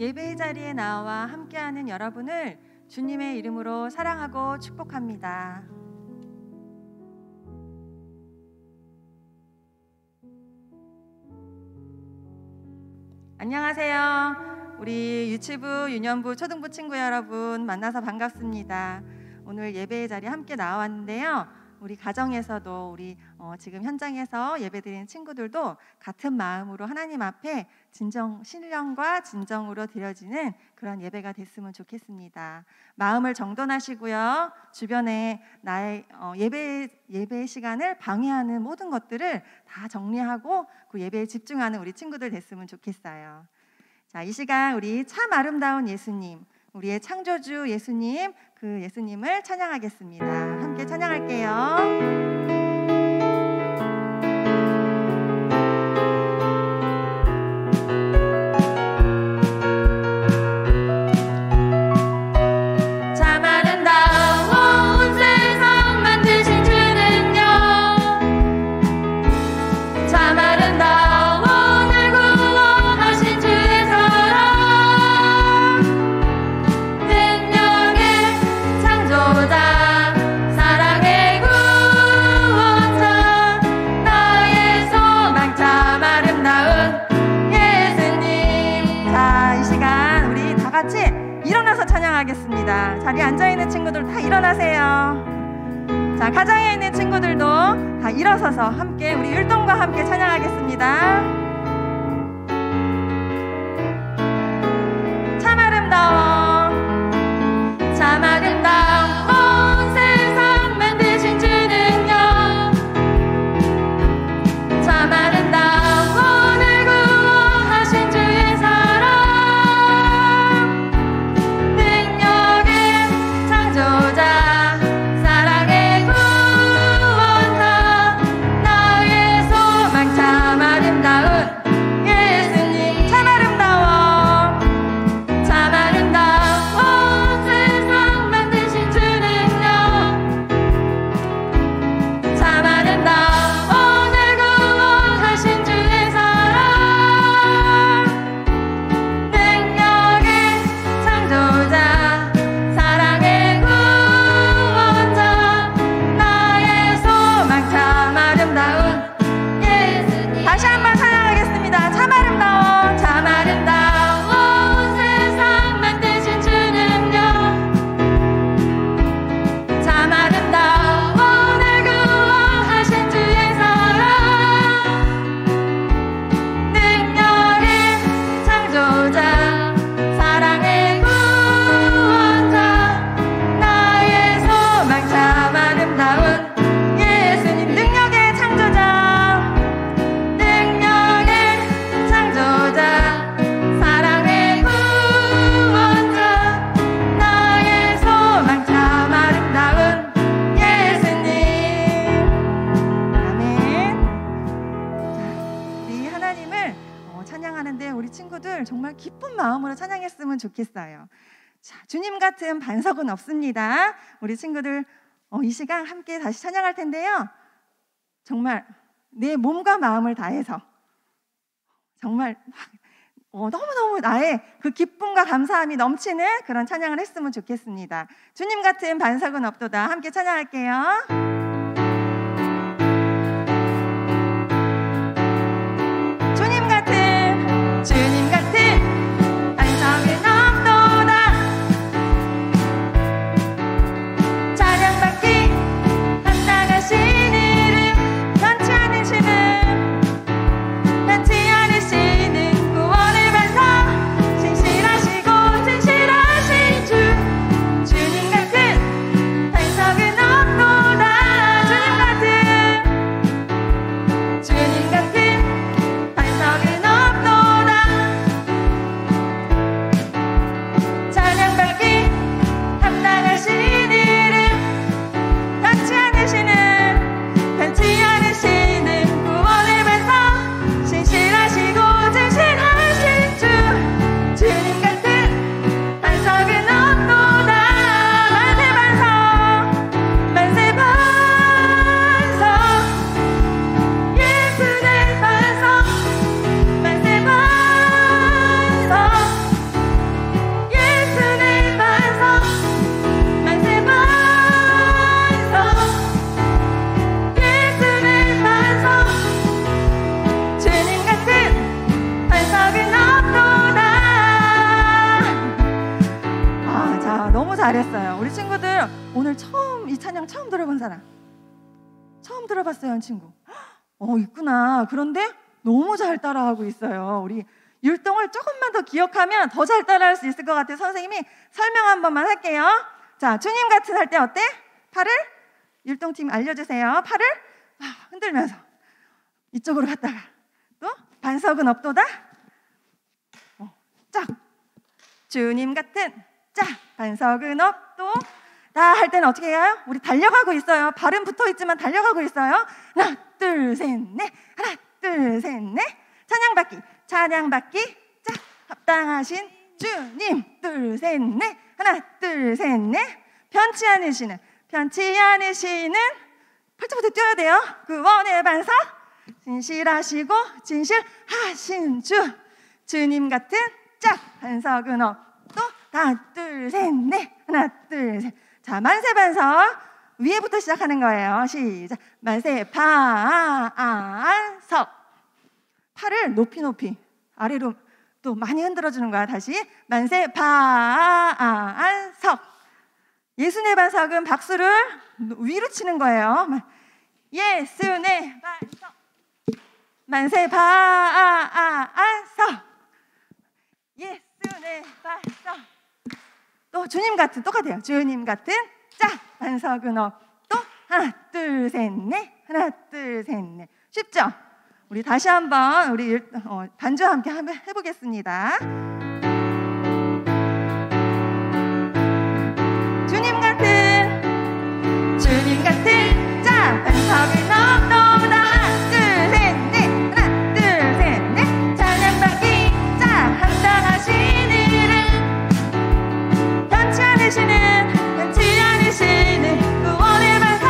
예배의 자리에 나와 함께하는 여러분을 주님의 이름으로 사랑하고 축복합니다. 안녕하세요. 우리 유치부, 유년부, 초등부 친구 여러분 만나서 반갑습니다. 오늘 예배의 자리에 함께 나왔는데요. 우리 가정에서도 우리 지금 현장에서 예배드리는 친구들도 같은 마음으로 하나님 앞에 신령과 진정으로 드려지는 그런 예배가 됐으면 좋겠습니다. 마음을 정돈하시고요. 주변에 나의 예배의 시간을 방해하는 모든 것들을 다 정리하고 그 예배에 집중하는 우리 친구들 됐으면 좋겠어요. 자, 이 시간 우리 참 아름다운 예수님, 우리의 창조주 예수님, 그 예수님을 찬양하겠습니다. 함께 찬양할게요. 하겠습니다. 자리에 앉아있는 친구들 다 일어나세요. 자, 가정에 있는 친구들도 다 일어서서 함께 우리 율동과 함께 찬양하겠습니다. 참 아름다워, 참 아름다운 세상 만드신 주 능력, 참 아름다운 날 구원하신 주의 사랑, 사랑의 구원자, 나의 소망, 참 아름다운 예수님. 참 아름다워, 참 아름다운 세상 만드신 주 능력, 참 아름다운 날 구원하신 주의 사랑, 능력의 창조자, 사랑의 구원자, 나의 소망, 참 아름다운 예수님. 다시 한번 찬양하겠습니다. 참 아름다워, 참 아름다운 세상 만드신 주 능력, 참 아름다운 날 구원하신 주의 사랑, 능력의 창조자, 사랑의 구원자, 나의 소망, 참 아름다운 예수님. 능력의 창조자, 능력의 창조자, 사랑의 구원자, 나의 소망, 참 아름다운 예수님. 아멘. 자, 우리 하나님을 찬양하는데 우리 친구들 정말 기쁜 마음으로 찬양했으면 좋겠어요. 자, 주님 같은 반석은 없습니다. 우리 친구들 이 시간 함께 다시 찬양할 텐데요. 정말 내 몸과 마음을 다해서 정말 너무너무 나의 그 기쁨과 감사함이 넘치는 그런 찬양을 했으면 좋겠습니다. 주님 같은 반석은 없도다. 함께 찬양할게요. 주님 같은 반석은 없도다. 찬양받기 합당하신 이름, 변치 않으시는 구원의 반석, 신실하시고 진실하신 주. 주님 같은 반석은 없도다. 찬양 처음 들어본 사람? 처음 들어봤어요, 한 친구? 있구나. 그런데 너무 잘 따라하고 있어요. 우리 율동을 조금만 더 기억하면 더 잘 따라할 수 있을 것 같아요. 선생님이 설명 한 번만 할게요. 자, 주님 같은 할 때 어때? 팔을, 율동팀 알려주세요. 팔을 흔들면서 이쪽으로 갔다가 또 반석은 업도다. 짝. 주님 같은 짝. 반석은 업도 다 할 때는 어떻게 해요? 우리 달려가고 있어요. 발은 붙어있지만 달려가고 있어요. 하나 둘 셋 넷. 하나 둘 셋 넷. 찬양받기 찬양받기 짝. 합당하신 주님. 둘 셋 넷. 하나 둘 셋 넷. 편치 않으시는 팔자부터 뛰어야 돼요. 구원의 반석 진실하시고 진실하신 주님 같은 짝. 반석은 업도 하나 둘 셋 넷. 하나 둘 셋. 자, 만세 반석 위에부터 시작하는 거예요. 시작. 만세 반석. 팔을 높이 아래로 또 많이 흔들어주는 거야. 다시 만세 반석. 예수의 반석은 박수를 위로 치는 거예요. 예수의 반석. 만세 반석. 예수의 반석. 또 주님 같은 똑같아요. 주님 같은 짝. 반석은 또 하나 둘 셋 넷. 하나 둘 셋 넷. 쉽죠? 우리 다시 한번 우리 반주와 함께 한번 해보겠습니다. 주님 같은 짝. 반석은 업도다. 하나 둘 셋 넷. 하나 둘 셋 넷. 찬양받기 짝. 합당하신 이름. 편치 않으시는 구원의 반석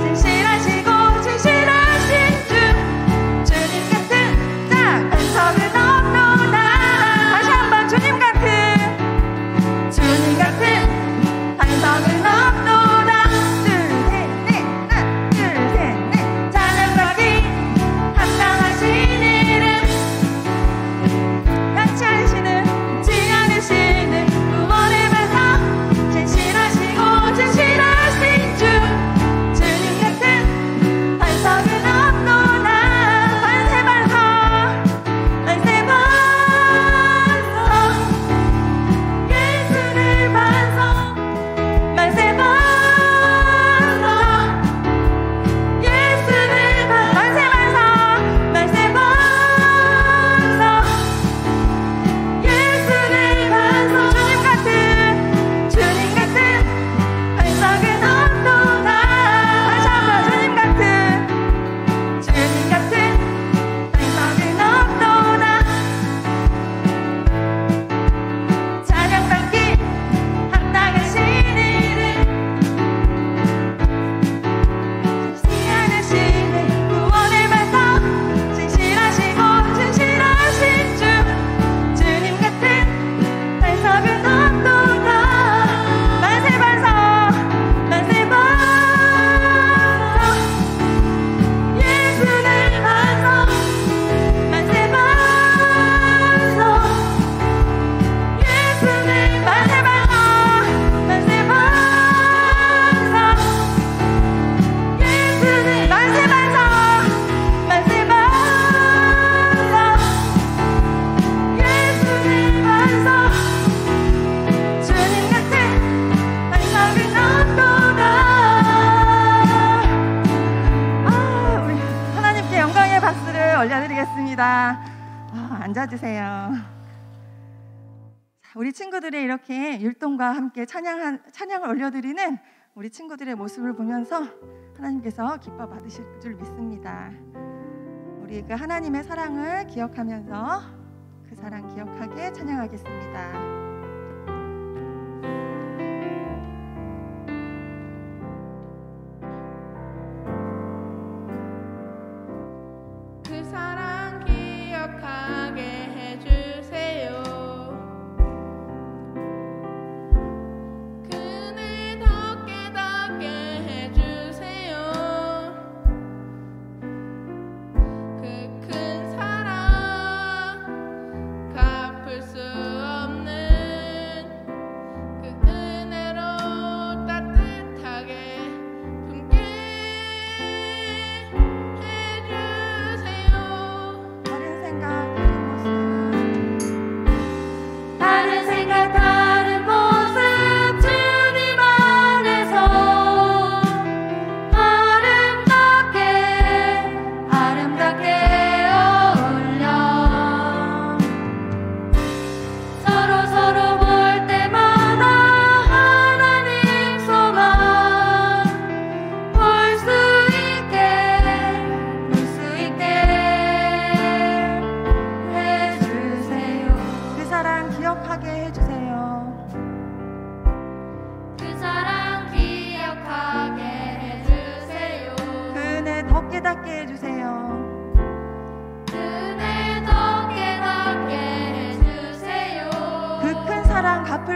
진실하시고 진실하신 주님 같은 짝. 반석은 업도다. 다시 한번 주님 같은 반석은 업도다. 둘 셋 넷. 하나 둘 셋 넷. 찬양받기 합당하신 이름. 편치 않으시는 구원의 반석 진실하시고 진실하신 주님 같은 반석은 업도다. 만세 반석. 만세 반석. 예수의 반석. 만세 반석. 예수의 반석. 만세 반석. 만세 반석. 예수의 반석. 주님 같은 반석은 업도다. 다시 한번 주님 같은 반석은 업도다. 찬양받기 합당하신 이름. 진실하시는 구원의 반석 진실하시고 진실하신 주님 같은 반석은 업도다. 만세 반석. 만세 반석. 예수의 반석. 만세 반석. 예수의 만세 반석. 만세 반석. 예수의 만세 반석. 만세 반석. 예수의 반석. 주님 같은 반석은 업도다. 우리 하나님께 영광의 박수를 올려드리겠습니다. 앉아주세요. 자, 우리 친구들의 이렇게 율동과 함께 찬양을 올려드리는 우리 친구들의 모습을 보면서 하나님께서 기뻐 받으실 줄 믿습니다. 우리 그 하나님의 사랑을 기억하면서 그 사랑 기억하게 찬양하겠습니다. 그 사랑 기억하게 해주세요. 그늘 더 깨닫게 해주세요. 그 큰 사랑 갚을 수 없는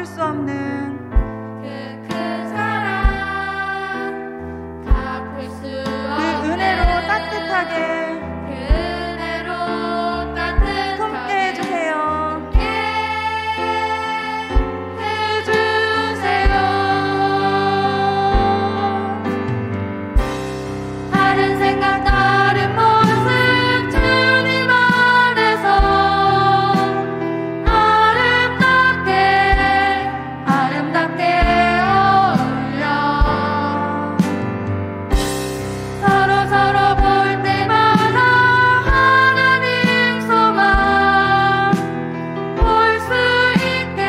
갚을 수 없는 그 큰 사랑 갚을 수 그 없는 은혜로 따뜻하게 그 은혜로 따뜻하게 품게 해주세요. 다른 생각 다른 모습 주님 안에서 아름답게 어울려 서로 볼 때마다 하나님 소망 볼 수 있게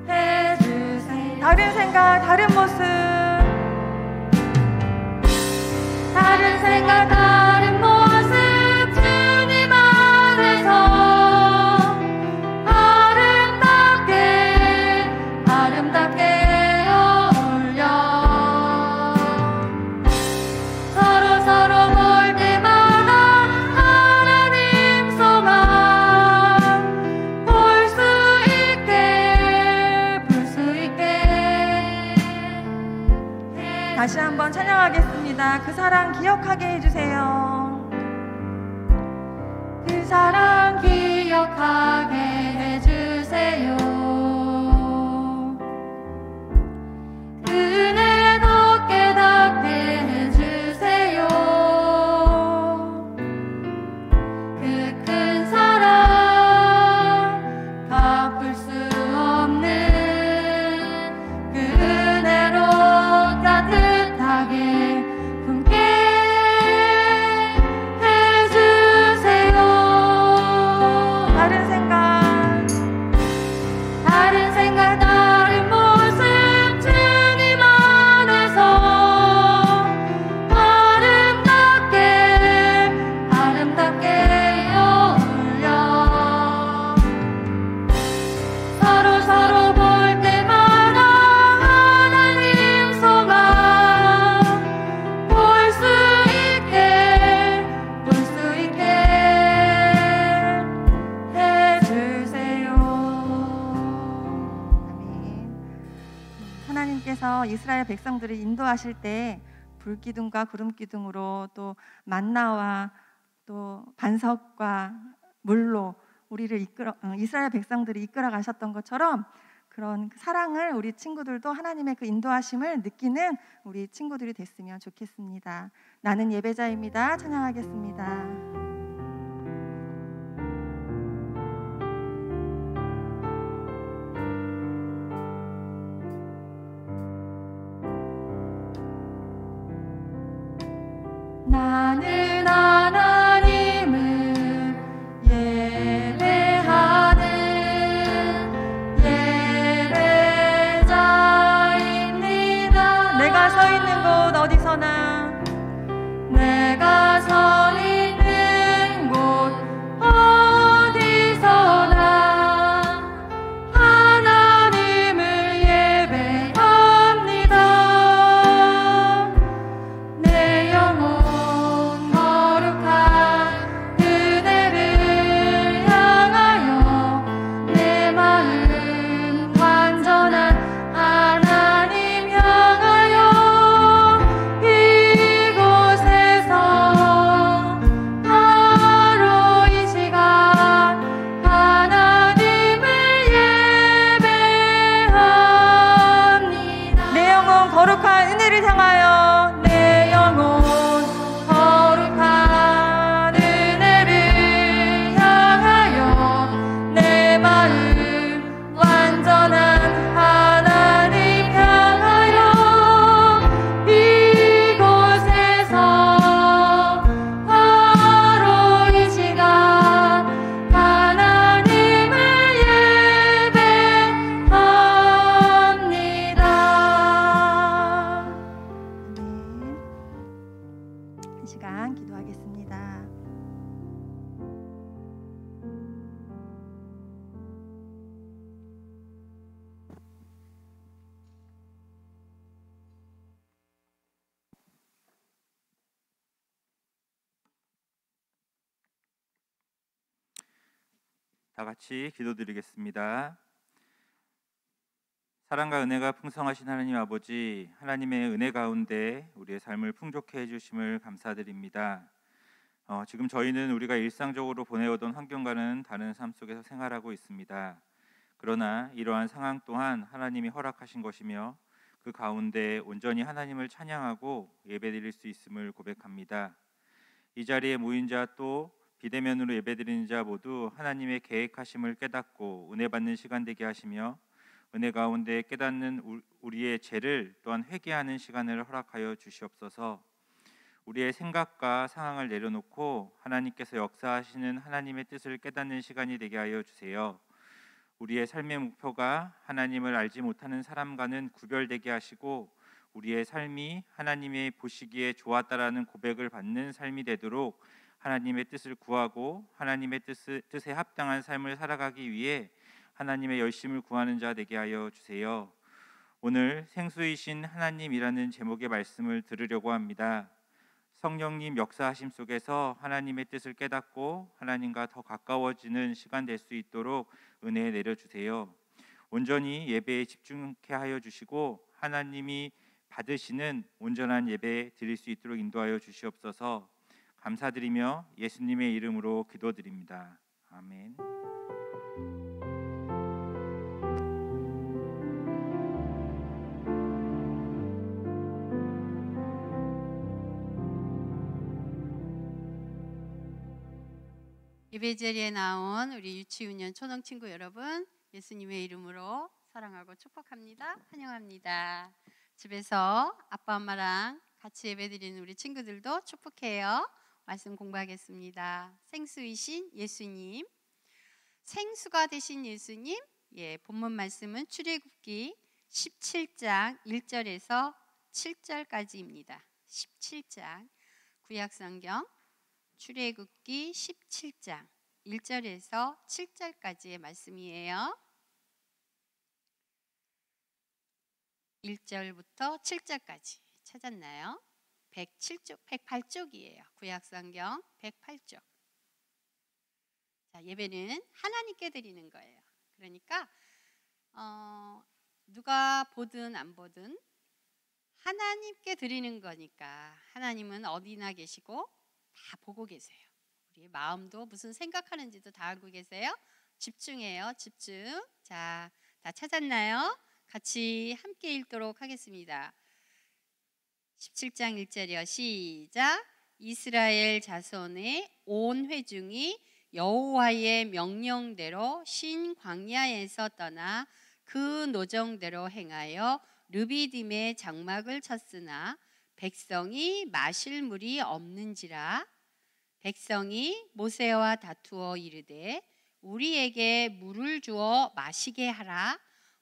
해주세요. 다른 생각 다른 모습 다른 생각 다른 모습 주님 안에서 아름답게 어울려 서로 볼 때마다 하나님 소망 볼 수 있게 다시 한번 찬양하겠습니다. 그 사랑 기억하게 해주세요. 그 사랑 기억하게 해주세요. 그 은혜 더 깨닫게 해주세요. 그 큰 사랑 갚을 수 없는 그 은혜로 따뜻하게 품게 해주세요. 다른 생각 다른 모습 주님 안에서 아름답게 어울려 서로 볼 때마다 하나님 소망 볼 수 있게 해주세요. 아멘. 하나님께서 이스라엘 백성들을 인도하실 때 불기둥과 구름기둥으로 또 만나와 또 반석과 물로 우리를 이스라엘 백성들이 이끌어 가셨던 것처럼 그런 사랑을 우리 친구들도 하나님의 그 인도하심을 느끼는 우리 친구들이 됐으면 좋겠습니다. 나는 예배자입니다. 찬양하겠습니다. 나는 하나님을 예배하는 예배자입니다. 내가 서 있는 곳 어디서나 내가 서 있는 곳 어디서나 하나님을 예배합니다. 내 영혼 거룩한 그대를 향하여 내 마음 완전한 하나님 향하여 이곳에서 바로 이 시간 하나님을 예배합니다. 내 영혼 거룩한 은혜를 향하여 내 영혼 거룩한 은혜를 향하여 내 마음 완전한 하나님 향하여 이곳에서 바로 이 시간 하나님을 예배합니다. 이 시간 기도하겠습니다. 다 같이 기도드리겠습니다. 사랑과 은혜가 풍성하신 하나님 아버지, 하나님의 은혜 가운데 우리의 삶을 풍족해 해주심을 감사드립니다. 지금 저희는 우리가 일상적으로 보내오던 환경과는 다른 삶 속에서 생활하고 있습니다. 그러나 이러한 상황 또한 하나님이 허락하신 것이며 그 가운데 온전히 하나님을 찬양하고 예배드릴 수 있음을 고백합니다. 이 자리에 모인 자 또 비대면으로 예배드리는 자 모두 하나님의 계획하심을 깨닫고 은혜 받는 시간 되게 하시며 은혜 가운데 깨닫는 우리의 죄를 또한 회개하는 시간을 허락하여 주시옵소서. 우리의 생각과 상황을 내려놓고 하나님께서 역사하시는 하나님의 뜻을 깨닫는 시간이 되게 하여 주세요. 우리의 삶의 목표가 하나님을 알지 못하는 사람과는 구별되게 하시고 우리의 삶이 하나님의 보시기에 좋았다라는 고백을 받는 삶이 되도록 하나님의 뜻을 구하고 하나님의 뜻에 합당한 삶을 살아가기 위해 하나님의 열심을 구하는 자 되게 하여 주세요. 오늘 생수이신 하나님이라는 제목의 말씀을 들으려고 합니다. 성령님 역사하심 속에서 하나님의 뜻을 깨닫고 하나님과 더 가까워지는 시간 될 수 있도록 은혜 내려주세요. 온전히 예배에 집중케 하여 주시고 하나님이 받으시는 온전한 예배 드릴 수 있도록 인도하여 주시옵소서. 감사드리며 예수님의 이름으로 기도드립니다. 아멘. 예배 자리에 나온 우리 유치유년 초등 친구 여러분, 예수님의 이름으로 사랑하고 축복합니다. 환영합니다. 집에서 아빠 엄마랑 같이 예배드리는 우리 친구들도 축복해요. 말씀 공부하겠습니다. 생수이신 예수님, 생수가 되신 예수님. 본문 말씀은 출애굽기 17장 1절에서 7절까지입니다. 17장 구약성경 출애굽기 17장 1절에서 7절까지의 말씀이에요. 1절부터 7절까지 찾았나요? 108쪽이에요. 구약성경 108쪽. 자, 예배는 하나님께 드리는 거예요. 그러니까 누가 보든 안 보든 하나님께 드리는 거니까 하나님은 어디나 계시고 다 보고 계세요. 우리의 마음도 무슨 생각하는지도 다 알고 계세요. 집중해요. 집중. 자, 다 찾았나요? 같이 함께 읽도록 하겠습니다. 17장 1절이요. 시작. 이스라엘 자손의 온 회중이 여호와의 명령대로 신 광야에서 떠나 그 노정대로 행하여 르비딤의 장막을 쳤으나 백성이 마실 물이 없는지라. 백성이 모세와 다투어 이르되 우리에게 물을 주어 마시게 하라.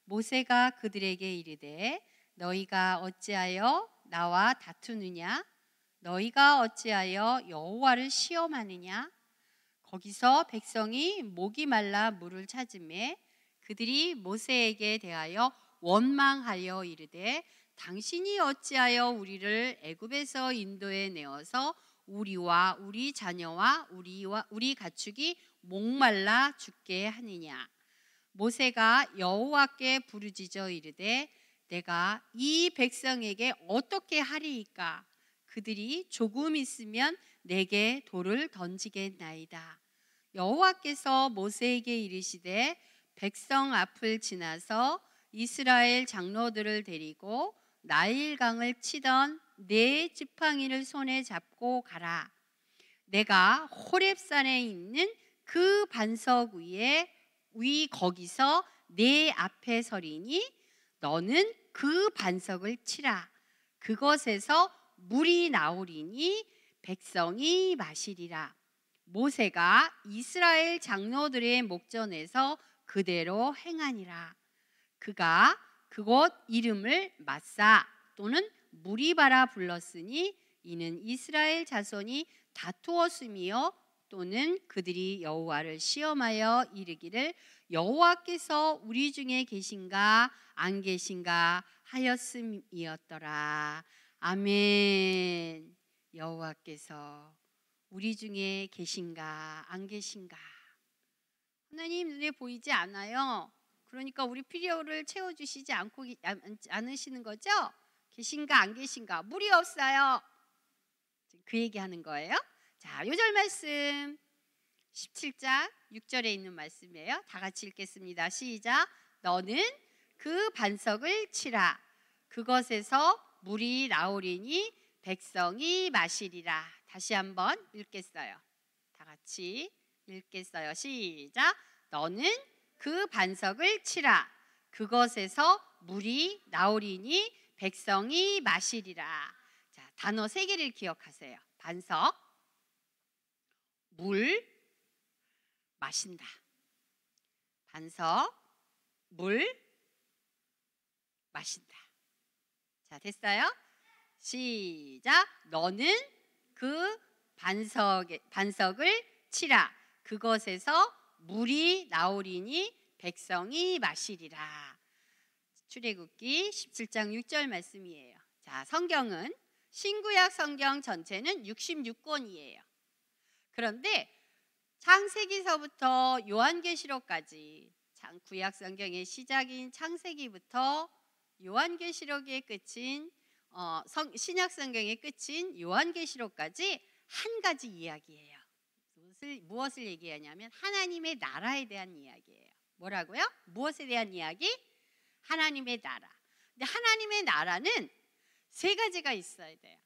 모세가 그들에게 이르되 너희가 어찌하여 나와 다투느냐? 너희가 어찌하여 여호와를 시험하느냐? 거기서 백성이 목이 말라 물을 찾으매 그들이 모세에게 대하여 원망하여 이르되 당신이 어찌하여 우리를 애굽에서 인도해 내어서 우리와 우리 자녀와 우리 가축이 목말라 죽게 하느냐? 모세가 여호와께 부르짖어 이르되 내가 이 백성에게 어떻게 하리이까? 그들이 조금 있으면 내게 돌을 던지겠나이다. 여호와께서 모세에게 이르시되 백성 앞을 지나서 이스라엘 장로들을 데리고 나일강을 치던 네 지팡이를 손에 잡고 가라. 내가 호렙산에 있는 그 반석 위 거기서 내 앞에 서리니 너는 그 반석을 치라. 그것에서 물이 나오리니 백성이 마시리라. 모세가 이스라엘 장로들의 목전에서 그대로 행하니라. 그가 그곳 이름을 마사 또는 무리바라 불렀으니 이는 이스라엘 자손이 다투었으며 또는 그들이 여호와를 시험하여 이르기를 여호와께서 우리 중에 계신가 안 계신가 하였음이었더라. 아멘. 여호와께서 우리 중에 계신가 안 계신가. 하나님 눈에 보이지 않아요. 그러니까 우리 필요를 채워주시지 않으시는 거죠? 계신가 안 계신가? 물이 없어요. 그 얘기하는 거예요. 자, 요절 말씀 17장 6절에 있는 말씀이에요. 다 같이 읽겠습니다. 시작. 너는 그 반석을 치라. 그것에서 물이 나오리니 백성이 마시리라. 다시 한번 읽겠어요. 다 같이 읽겠어요. 시작. 너는 그 반석을 치라. 그것에서 물이 나오리니 백성이 마시리라. 자, 단어 3개를 기억하세요. 반석, 물, 마신다. 반석, 물, 마신다. 자, 됐어요? 시작. 너는 그 반석을 치라. 그것에서 물이 나오리니 백성이 마시리라. 출애굽기 17장 6절 말씀이에요. 자, 성경은 신구약 성경 전체는 66권이에요. 그런데 창세기서부터 요한계시록까지 구약 성경의 시작인 창세기부터 요한계시록의 끝인 신약 성경의 끝인 요한계시록까지 한 가지 이야기예요. 무엇을 얘기하냐면 하나님의 나라에 대한 이야기예요. 뭐라고요? 무엇에 대한 이야기? 하나님의 나라. 근데 하나님의 나라는 3가지가 있어야 돼요.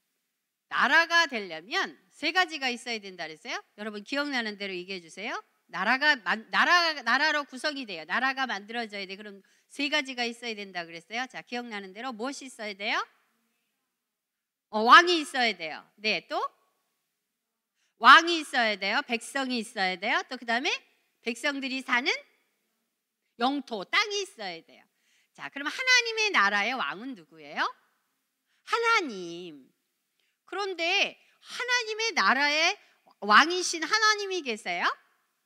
나라가 되려면 3가지가 있어야 된다 그랬어요? 여러분 기억나는 대로 얘기해 주세요. 나라로 구성이 돼요. 나라가 만들어져야 돼. 그럼 3가지가 있어야 된다 그랬어요. 자, 기억나는 대로 무엇이 있어야 돼요? 왕이 있어야 돼요. 네, 또 왕이 있어야 돼요. 백성이 있어야 돼요. 또 그 다음에 백성들이 사는 영토, 땅이 있어야 돼요. 자, 그럼 하나님의 나라의 왕은 누구예요? 하나님. 그런데 하나님의 나라의 왕이신 하나님이 계세요?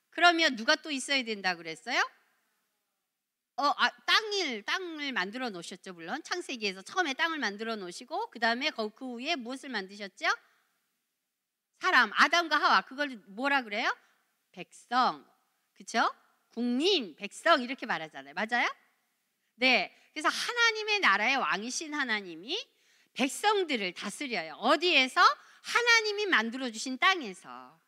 그러면 누가 또 있어야 된다 그랬어요? 땅을 만들어 놓으셨죠. 물론 창세기에서 처음에 땅을 만들어 놓으시고 그 다음에 그 위에 무엇을 만드셨죠? 사람, 아담과 하와. 그걸 뭐라 그래요? 백성. 그렇죠? 국민, 백성 이렇게 말하잖아요. 맞아요? 네. 그래서 하나님의 나라의 왕이신 하나님이 백성들을 다스려요. 어디에서? 하나님이 만들어 주신 땅에서.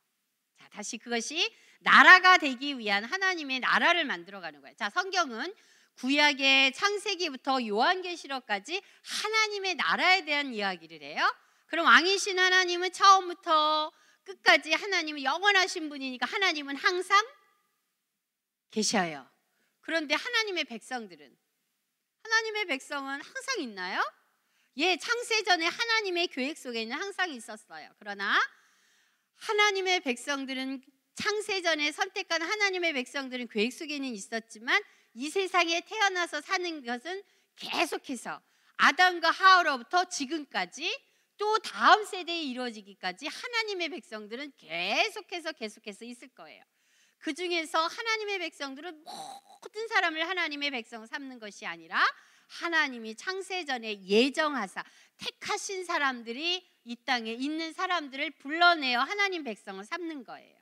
자, 다시 그것이 나라가 되기 위한 하나님의 나라를 만들어가는 거예요. 자, 성경은 구약의 창세기부터 요한계시록까지 하나님의 나라에 대한 이야기를 해요. 그럼 왕이신 하나님은 처음부터 끝까지 하나님은 영원하신 분이니까 하나님은 항상 계셔요. 그런데 하나님의 백성은 항상 있나요? 예, 창세전에 하나님의 계획 속에는 항상 있었어요. 그러나 하나님의 백성들은 창세전에 선택한 하나님의 백성들은 계획 속에는 있었지만 이 세상에 태어나서 사는 것은 계속해서 아담과 하와로부터 지금까지 또 다음 세대에 이루어지기까지 하나님의 백성들은 계속해서 있을 거예요. 그 중에서 하나님의 백성들은 모든 사람을 하나님의 백성 삼는 것이 아니라 하나님이 창세전에 예정하사 택하신 사람들이 이 땅에 있는 사람들을 불러내어 하나님 백성을 삼는 거예요.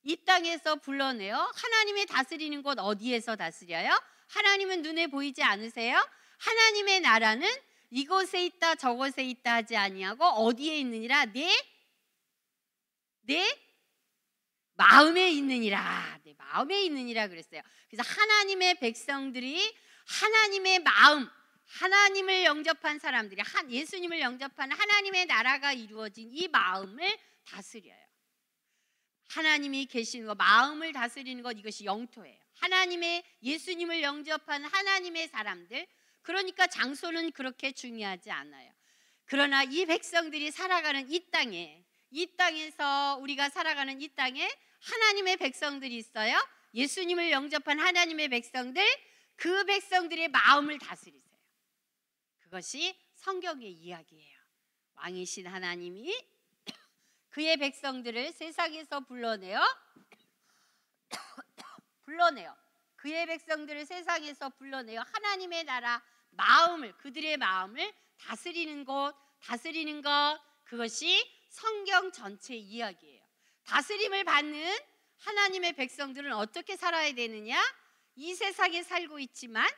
이 땅에서 불러내어 하나님의 다스리는 곳 어디에서 다스려요? 하나님은 눈에 보이지 않으세요? 하나님의 나라는 이곳에 있다 저곳에 있다 하지 아니하고 어디에 있느니라? 내 마음에 있느니라. 내 마음에 있느니라 그랬어요. 그래서 하나님의 백성들이 하나님의 마음, 하나님을 영접한 사람들이 예수님을 영접한 하나님의 나라가 이루어진 이 마음을 다스려요. 하나님이 계시는 것, 마음을 다스리는 것, 이것이 영토예요. 하나님의 예수님을 영접한 하나님의 사람들, 그러니까 장소는 그렇게 중요하지 않아요. 그러나 이 백성들이 살아가는 이 땅에서 우리가 살아가는 이 땅에 하나님의 백성들이 있어요. 예수님을 영접한 하나님의 백성들, 그 백성들의 마음을 다스리세요. 그것이 성경의 이야기예요. 왕이신 하나님이 그의 백성들을 세상에서 불러내어 그의 백성들을 세상에서 불러내어 하나님의 나라 마음을, 그들의 마음을 다스리는 것, 그것이 성경 전체 이야기예요. 다스림을 받는 하나님의 백성들은 어떻게 살아야 되느냐? 이 세상에 살고 있지만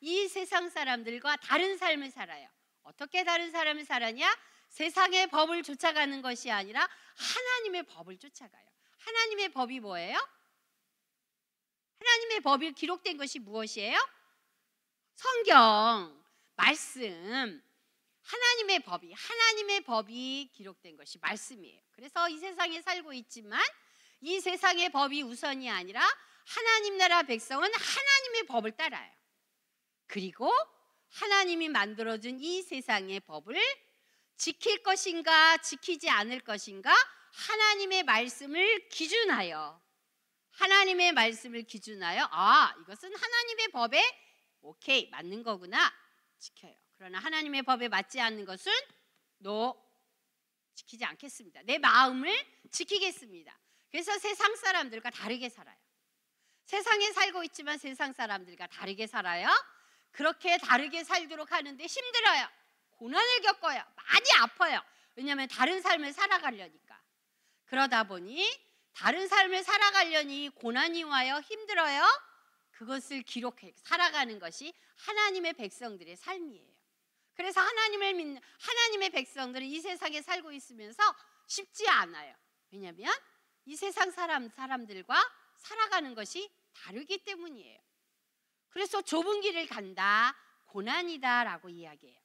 이 세상 사람들과 다른 삶을 살아요. 어떻게 다른 삶을 살아냐? 세상의 법을 쫓아가는 것이 아니라 하나님의 법을 쫓아가요. 하나님의 법이 뭐예요? 하나님의 법이 기록된 것이 무엇이에요? 성경, 말씀, 하나님의 법이 기록된 것이 말씀이에요. 그래서 이 세상에 살고 있지만 이 세상의 법이 우선이 아니라 하나님 나라 백성은 하나님의 법을 따라요. 그리고 하나님이 만들어준 이 세상의 법을 지킬 것인가 지키지 않을 것인가 하나님의 말씀을 기준하여 이것은 하나님의 법에 오케이 맞는 거구나 지켜요. 그러나 하나님의 법에 맞지 않는 것은 지키지 않겠습니다. 내 마음을 지키겠습니다. 그래서 세상 사람들과 다르게 살아요. 세상에 살고 있지만 세상 사람들과 다르게 살아요. 그렇게 다르게 살도록 하는데 힘들어요. 고난을 겪어요. 많이 아파요. 왜냐하면 다른 삶을 살아가려니까. 그러다 보니 다른 삶을 살아가려니 고난이 와요. 힘들어요. 그것을 기록해 살아가는 것이 하나님의 백성들의 삶이에요. 그래서 하나님을 믿는 하나님의 백성들은 이 세상에 살고 있으면서 쉽지 않아요. 왜냐하면 이 세상 사람들과 살아가는 것이 다르기 때문이에요. 그래서 좁은 길을 간다, 고난이다라고 이야기해요.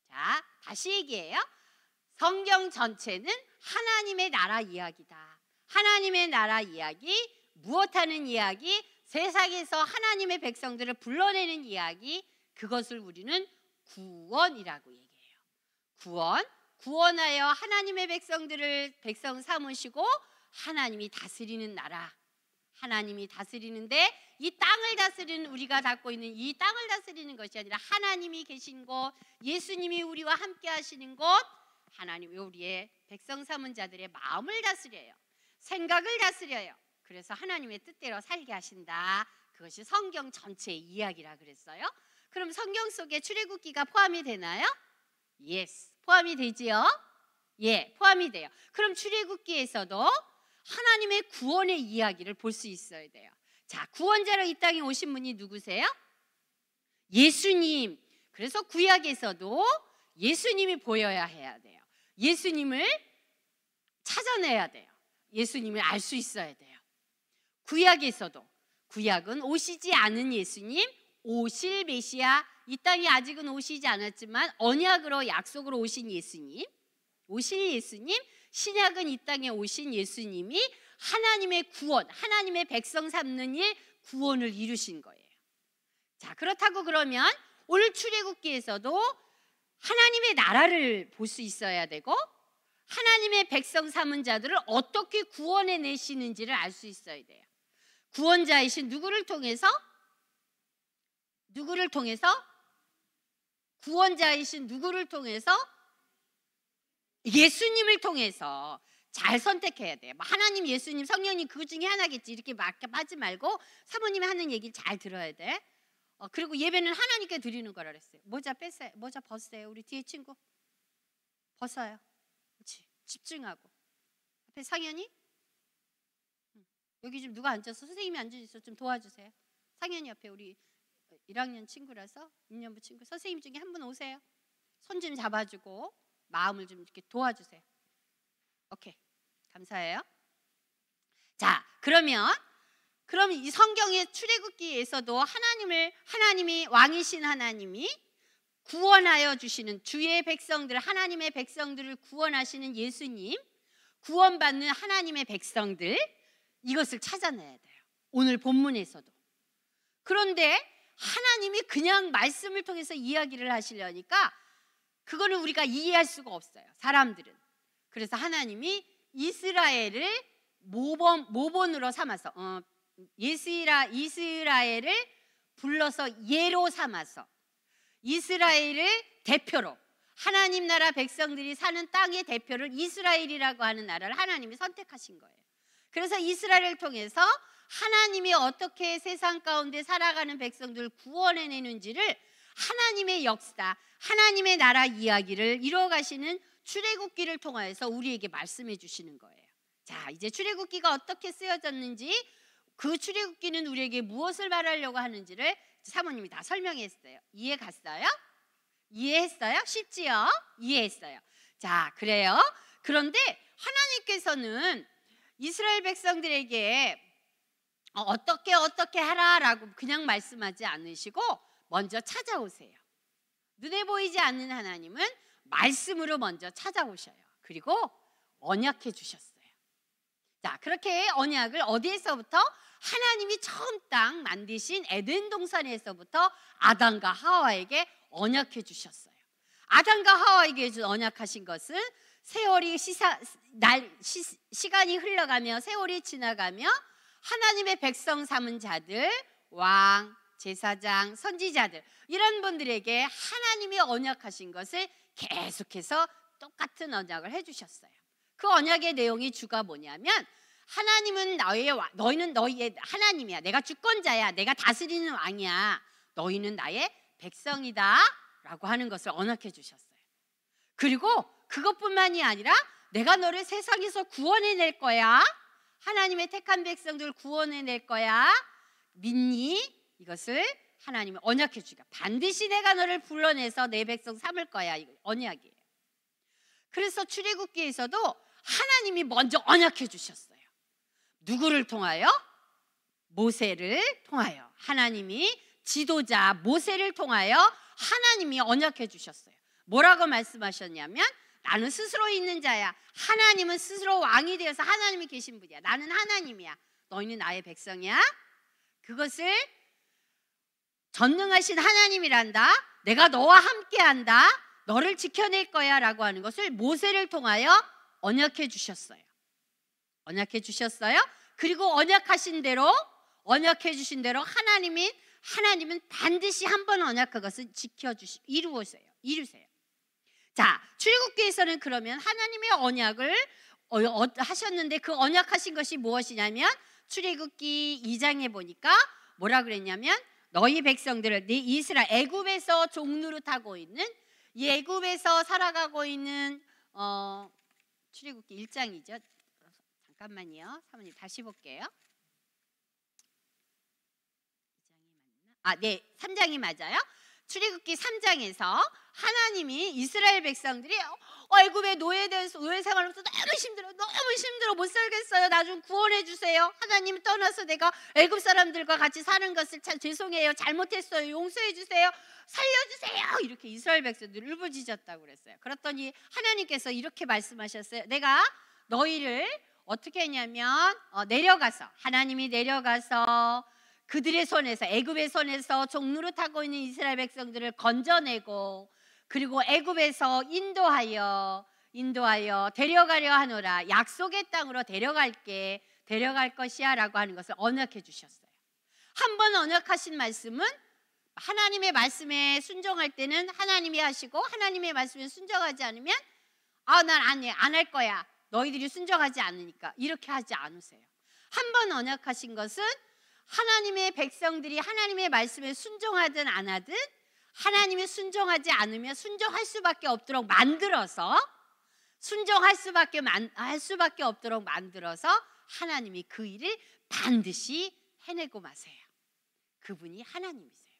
자, 다시 얘기해요. 성경 전체는 하나님의 나라 이야기다. 하나님의 나라 이야기, 무엇하는 이야기, 세상에서 하나님의 백성들을 불러내는 이야기, 그것을 우리는 구원이라고 얘기해요. 구원하여 하나님의 백성 삼으시고 하나님이 다스리는 나라. 하나님이 다스리는데 이 땅을 다스리는 우리가 갖고 있는 이 땅을 다스리는 것이 아니라 하나님이 계신 곳, 예수님이 우리와 함께 하시는 곳, 하나님이 우리의 백성 삼은 자들의 마음을 다스려요. 생각을 다스려요. 그래서 하나님의 뜻대로 살게 하신다. 그것이 성경 전체의 이야기라 그랬어요. 그럼 성경 속에 출애굽기가 포함이 되나요? Yes, 포함이 되지요? 예, 포함이 돼요. 그럼 출애굽기에서도 하나님의 구원의 이야기를 볼 수 있어야 돼요. 자, 구원자로 이 땅에 오신 분이 누구세요? 예수님. 그래서 구약에서도 예수님이 보여야 해야 돼요. 예수님을 찾아내야 돼요. 예수님을 알 수 있어야 돼요. 구약에서도 구약은 오시지 않은 예수님, 오실 메시아, 이 땅에 아직은 오시지 않았지만 언약으로 약속으로 오신 예수님, 오실 예수님, 신약은 이 땅에 오신 예수님이 하나님의 구원, 하나님의 백성 삼는 일, 구원을 이루신 거예요. 자, 그렇다고 그러면 오늘 출애굽기에서도 하나님의 나라를 볼 수 있어야 되고 하나님의 백성 삼은 자들을 어떻게 구원해 내시는지를 알 수 있어야 돼요. 구원자이신 누구를 통해서? 구원자이신 누구를 통해서? 예수님을 통해서 잘 선택해야 돼요. 하나님, 예수님, 성령님 그 중에 하나겠지. 이렇게 빠지 말고 사모님이 하는 얘기를 잘 들어야 돼. 그리고 예배는 하나님께 드리는 거라 그랬어요. 모자 뺐어요. 모자 벗어요. 우리 뒤에 친구 벗어요. 그렇지. 집중하고. 앞에 상현이? 여기 좀 누가 앉아서 선생님이 앉아있어 좀 도와주세요. 상현이 옆에 우리 1학년 친구라서 6년부 친구 선생님 중에 한 분 오세요. 손 좀 잡아주고 마음을 좀 이렇게 도와주세요. 오케이, 감사해요. 자, 그럼 이 성경의 출애굽기에서도 하나님이 왕이신 하나님이 구원하여 주시는 주의 백성들, 하나님의 백성들을 구원하시는 예수님, 구원받는 하나님의 백성들, 이것을 찾아내야 돼요. 오늘 본문에서도. 그런데 하나님이 그냥 말씀을 통해서 이야기를 하시려니까 그거는 우리가 이해할 수가 없어요. 사람들은. 그래서 하나님이 이스라엘을 모본으로 삼아서 이스라엘을 불러서 예로 삼아서 이스라엘을 대표로 하나님 나라 백성들이 사는 땅의 대표를 이스라엘이라고 하는 나라를 하나님이 선택하신 거예요. 그래서 이스라엘을 통해서 하나님이 어떻게 세상 가운데 살아가는 백성들을 구원해내는지를 하나님의 역사, 하나님의 나라 이야기를 이루어가시는 출애굽기를 통하여서 우리에게 말씀해 주시는 거예요. 자, 이제 출애굽기가 어떻게 쓰여졌는지, 그 출애굽기는 우리에게 무엇을 말하려고 하는지를 사모님이 다 설명했어요. 이해 갔어요? 이해했어요? 쉽지요? 이해했어요. 자, 그래요. 그런데 하나님께서는 이스라엘 백성들에게 어떻게 하라라고 그냥 말씀하지 않으시고 먼저 찾아오세요. 눈에 보이지 않는 하나님은 말씀으로 먼저 찾아오셔요. 그리고 언약해 주셨어요. 자, 그렇게 언약을 어디에서부터? 하나님이 처음 땅 만드신 에덴 동산에서부터 아담과 하와에게 언약해 주셨어요. 아담과 하와에게 언약하신 것은 세월이 시간이 흘러가며 세월이 지나가며 하나님의 백성 삼은 자들, 왕, 제사장, 선지자들, 이런 분들에게 하나님이 언약하신 것을 계속해서 똑같은 언약을 해주셨어요. 그 언약의 내용이 주가 뭐냐면, 하나님은 너희는 너희의 하나님이야. 내가 주권자야. 내가 다스리는 왕이야. 너희는 나의 백성이다 라고 하는 것을 언약해 주셨어요. 그리고 그것뿐만이 아니라 내가 너를 세상에서 구원해낼 거야. 하나님의 택한 백성들을 구원해낼 거야. 믿니? 이것을 하나님은 언약해 주니까 반드시 내가 너를 불러내서 내 백성 삼을 거야. 이거 언약이에요. 그래서 출애굽기에서도 하나님이 먼저 언약해 주셨어요. 누구를 통하여? 모세를 통하여. 하나님이 지도자 모세를 통하여 하나님이 언약해 주셨어요. 뭐라고 말씀하셨냐면, 나는 스스로 있는 자야. 하나님은 스스로 왕이 되어서 하나님이 계신 분이야. 나는 하나님이야. 너희는 나의 백성이야. 그것을 전능하신 하나님이란다. 내가 너와 함께한다. 너를 지켜낼 거야 라고 하는 것을 모세를 통하여 언약해 주셨어요. 언약해 주셨어요. 그리고 언약하신 대로, 언약해 주신 대로 하나님은 반드시 한 번 언약한 것을 이루세요. 자, 출애굽기에서는 그러면 하나님의 언약을 하셨는데, 그 언약하신 것이 무엇이냐면, 출애굽기 2장에 보니까 뭐라 그랬냐면, 너희 백성들을, 네 이스라엘 애굽에서 종노릇하고 있는, 이 애굽에서 살아가고 있는 출애굽기 1장이죠. 잠깐만요. 사모님 다시 볼게요. 3장이 맞아요. 출애굽기 3장에서 하나님이 이스라엘 백성들이 애굽의 노예 생활로서 너무 힘들어 못 살겠어요. 나 좀 구원해 주세요. 하나님 떠나서 내가 애굽 사람들과 같이 사는 것을 참 죄송해요. 잘못했어요. 용서해 주세요. 살려주세요. 이렇게 이스라엘 백성들을 울부짖었다고 그랬어요. 그랬더니 하나님께서 이렇게 말씀하셨어요. 내가 너희를 어떻게 했냐면 하나님이 내려가서 그들의 손에서, 애굽의 손에서 종노릇하고 있는 이스라엘 백성들을 건져내고, 그리고 애굽에서 인도하여 데려가려 하노라. 약속의 땅으로 데려갈 것이야 라고 하는 것을 언약해 주셨어요. 한 번 언약하신 말씀은, 하나님의 말씀에 순종할 때는 하나님이 하시고, 하나님의 말씀에 순종하지 않으면 난 안 할 거야. 너희들이 순종하지 않으니까. 이렇게 하지 않으세요. 한 번 언약하신 것은 하나님의 백성들이 하나님의 말씀에 순종하든 안 하든, 하나님이 순종하지 않으면 순종할 수밖에 없도록 만들어서, 할 수밖에 없도록 만들어서 하나님이 그 일을 반드시 해내고 마세요. 그분이 하나님이세요.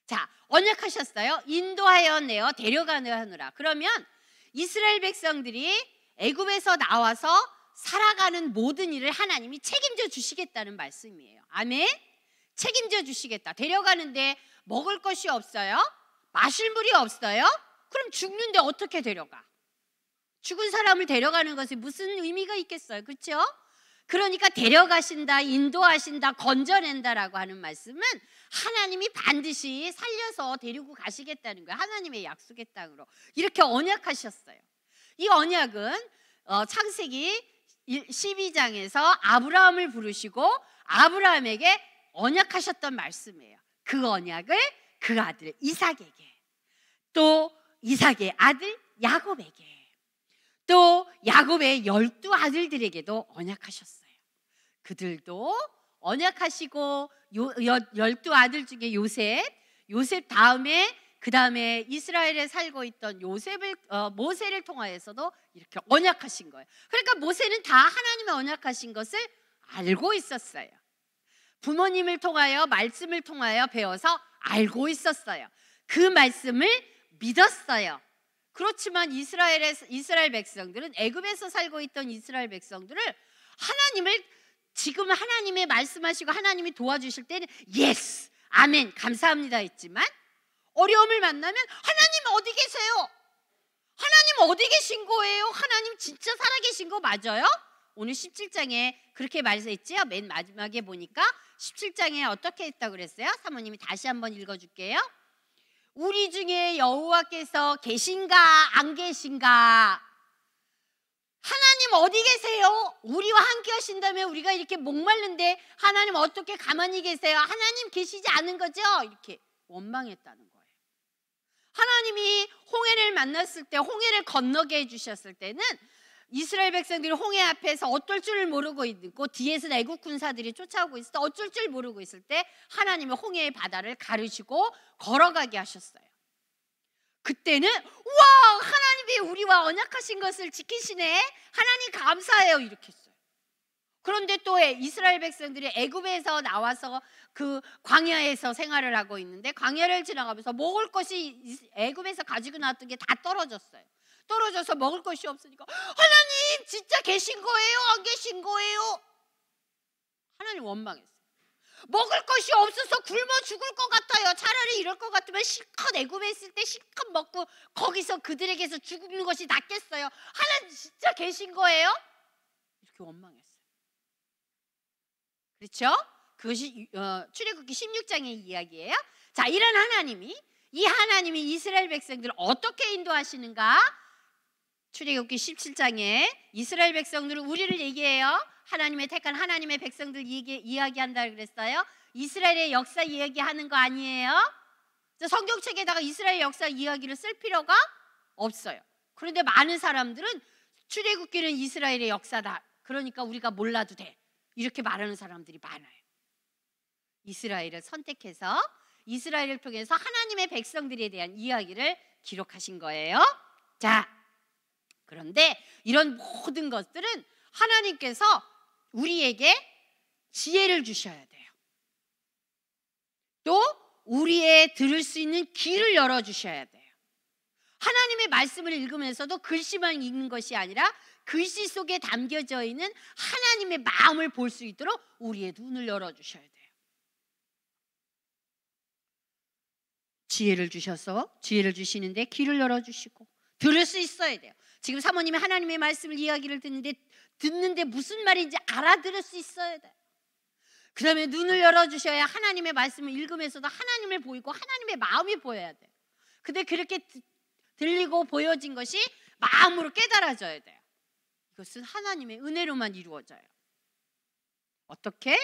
자, 언약하셨어요. 인도하여 내어 데려가려 하노라. 그러면 이스라엘 백성들이 애굽에서 나와서 살아가는 모든 일을 하나님이 책임져 주시겠다는 말씀이에요. 아멘. 책임져 주시겠다. 데려가는데 먹을 것이 없어요? 마실 물이 없어요? 그럼 죽는데 어떻게 데려가? 죽은 사람을 데려가는 것이 무슨 의미가 있겠어요? 그렇죠? 그러니까 데려가신다, 인도하신다, 건져낸다라고 하는 말씀은 하나님이 반드시 살려서 데리고 가시겠다는 거예요. 하나님의 약속의 땅으로. 이렇게 언약하셨어요. 이 언약은 창세기 12장에서 아브라함을 부르시고 아브라함에게 언약하셨던 말씀이에요. 그 언약을 그 아들 이삭에게, 또 이삭의 아들 야곱에게, 또 야곱의 12아들들에게도 언약하셨어요. 그들도 언약하시고 12아들 중에 요셉 다음에 그 다음에 이스라엘에 살고 있던 모세를 통하여서도 이렇게 언약하신 거예요. 그러니까 모세는 다 하나님의 언약하신 것을 알고 있었어요. 부모님을 통하여 말씀을 통하여 배워서 알고 있었어요. 그 말씀을 믿었어요. 그렇지만 이스라엘 백성들은, 애굽에서 살고 있던 이스라엘 백성들을 지금 하나님의 말씀하시고 하나님이 도와주실 때는 예스, 아멘, 감사합니다 했지만 어려움을 만나면 하나님 어디 계세요? 하나님 어디 계신 거예요? 하나님 진짜 살아계신 거 맞아요? 오늘 17장에 그렇게 말했지요. 맨 마지막에 보니까 17장에 어떻게 했다고 그랬어요? 사모님이 다시 한번 읽어줄게요. 우리 중에 여호와께서 계신가 안 계신가? 하나님 어디 계세요? 우리와 함께 하신다면 우리가 이렇게 목말른데 하나님 어떻게 가만히 계세요? 하나님 계시지 않은 거죠? 이렇게 원망했다는 거예요. 하나님이 홍해를 만났을 때, 홍해를 건너게 해주셨을 때는 이스라엘 백성들이 홍해 앞에서 어떨 줄을 모르고 있고 뒤에서 애국 군사들이 쫓아오고 있을 때 어쩔 줄 모르고 있을 때 하나님이 홍해의 바다를 가르시고 걸어가게 하셨어요. 그때는 우와, 하나님이 우리와 언약하신 것을 지키시네, 하나님 감사해요, 이렇게 했어요. 그런데 또 이스라엘 백성들이 애굽에서 나와서 그 광야에서 생활을 하고 있는데 광야를 지나가면서 먹을 것이 애굽에서 가지고 나왔던 게 다 떨어졌어요. 떨어져서 먹을 것이 없으니까 하나님 진짜 계신 거예요? 안 계신 거예요? 하나님 원망했어요. 먹을 것이 없어서 굶어 죽을 것 같아요. 차라리 이럴 것 같으면 실컷 애굽에 있을 때 실컷 먹고 거기서 그들에게서 죽는 것이 낫겠어요. 하나님 진짜 계신 거예요? 이렇게 원망했어요. 그렇죠? 그것이 출애굽기 16장의 이야기예요. 자, 이 하나님이 이스라엘 백성들을 어떻게 인도하시는가? 출애굽기 17장에 이스라엘 백성들은 우리를 얘기해요. 하나님의 택한 하나님의 백성들 이야기한다 그랬어요. 이스라엘의 역사 이야기하는 거 아니에요? 성경책에다가 이스라엘 역사 이야기를 쓸 필요가 없어요. 그런데 많은 사람들은 출애굽기는 이스라엘의 역사다, 그러니까 우리가 몰라도 돼, 이렇게 말하는 사람들이 많아요. 이스라엘을 선택해서 이스라엘을 통해서 하나님의 백성들에 대한 이야기를 기록하신 거예요. 자, 그런데 이런 모든 것들은 하나님께서 우리에게 지혜를 주셔야 돼요. 또 우리의 들을 수 있는 귀를 열어주셔야 돼요. 하나님의 말씀을 읽으면서도 글씨만 읽는 것이 아니라 글씨 속에 담겨져 있는 하나님의 마음을 볼 수 있도록 우리의 눈을 열어주셔야 돼요. 지혜를 주시는데 귀를 열어주시고 들을 수 있어야 돼요. 지금 사모님이 하나님의 말씀을 이야기를 듣는데 무슨 말인지 알아들을 수 있어야 돼요. 그 다음에 눈을 열어주셔야 하나님의 말씀을 읽으면서도 하나님을 보이고 하나님의 마음이 보여야 돼요. 근데 그렇게 들리고 보여진 것이 마음으로 깨달아져야 돼요. 이것은 하나님의 은혜로만 이루어져요. 어떻게?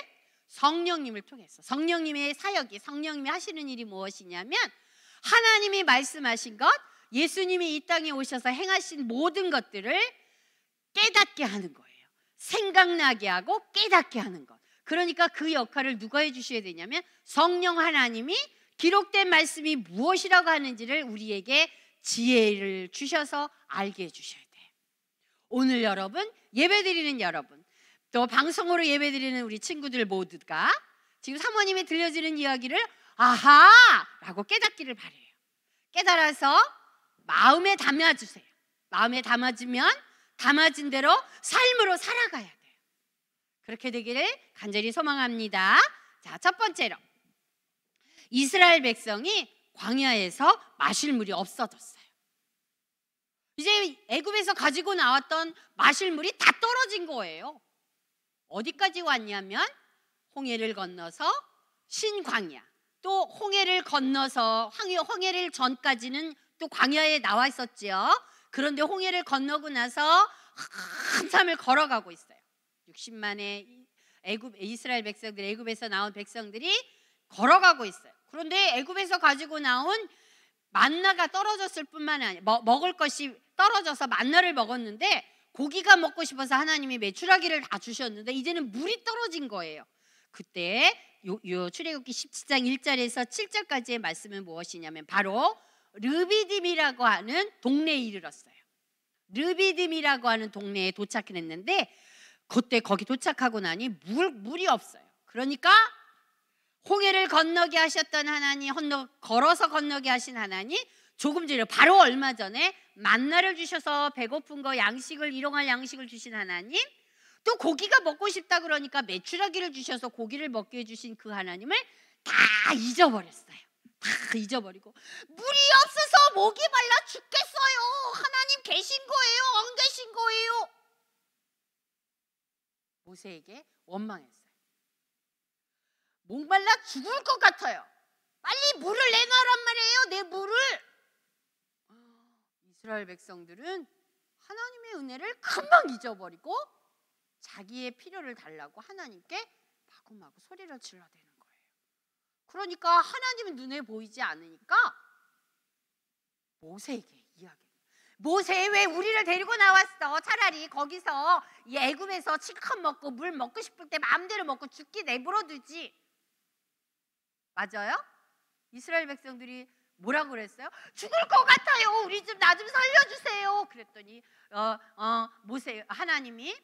성령님을 통해서. 성령님의 사역이, 성령님이 하시는 일이 무엇이냐면 하나님이 말씀하신 것, 예수님이 이 땅에 오셔서 행하신 모든 것들을 깨닫게 하는 거예요. 생각나게 하고 깨닫게 하는 것. 그러니까 그 역할을 누가 해주셔야 되냐면 성령 하나님이 기록된 말씀이 무엇이라고 하는지를 우리에게 지혜를 주셔서 알게 해주셔야 돼요. 오늘 여러분, 예배드리는 여러분, 또 방송으로 예배드리는 우리 친구들 모두가 지금 사모님이 들려주는 이야기를 아하! 라고 깨닫기를 바라요. 깨달아서 마음에 담아주세요. 마음에 담아주면 담아진 대로 삶으로 살아가야 돼요. 그렇게 되기를 간절히 소망합니다. 자, 첫 번째로 이스라엘 백성이 광야에서 마실 물이 없어졌어요. 이제 애굽에서 가지고 나왔던 마실 물이 다 떨어진 거예요. 어디까지 왔냐면 홍해를 건너서 신광야, 또 홍해를 건너서 홍해를 전까지는 또 광야에 나와 있었지요. 그런데 홍해를 건너고 나서 한참을 걸어가고 있어요. 60만의 이스라엘 백성들, 애굽에서 나온 백성들이 걸어가고 있어요. 그런데 애굽에서 가지고 나온 만나가 떨어졌을 뿐만 아니라 먹을 것이 떨어져서 만나를 먹었는데 고기가 먹고 싶어서 하나님이 메추라기를 다 주셨는데 이제는 물이 떨어진 거예요. 그때 요 출애굽기 17장 1절에서 7절까지의 말씀은 무엇이냐면 바로 르비딤이라고 하는 동네에 이르렀어요. 르비딤이라고 하는 동네에 도착했는데 그때 거기 도착하고 나니 물이 없어요. 그러니까 홍해를 건너게 하셨던 하나님, 걸어서 건너게 하신 하나님, 조금 전에 바로 얼마 전에 만나를 주셔서 배고픈 거 양식을 일용할 양식을 주신 하나님, 또 고기가 먹고 싶다 그러니까 메추라기를 주셔서 고기를 먹게 해주신 그 하나님을 다 잊어버렸어요. 다 잊어버리고 물이 없어서 목이 말라 죽겠어요. 하나님 계신 거예요? 안 계신 거예요? 모세에게 원망했어요. 목말라 죽을 것 같아요. 빨리 물을 내놔란 말이에요. 내 물을. 이스라엘 백성들은 하나님의 은혜를 금방 잊어버리고 자기의 필요를 달라고 하나님께 마구마구 소리를 질러대는 거예요. 그러니까 하나님은 눈에 보이지 않으니까 모세에게 이야기해요. 모세, 왜 우리를 데리고 나왔어? 차라리 거기서 이 애굽에서 실컷 먹고 물 먹고 싶을 때 마음대로 먹고 죽기 내버려 두지. 맞아요? 이스라엘 백성들이 뭐라고 그랬어요? 죽을 것 같아요. 우리 좀 나 좀 살려주세요. 그랬더니 모세 하나님이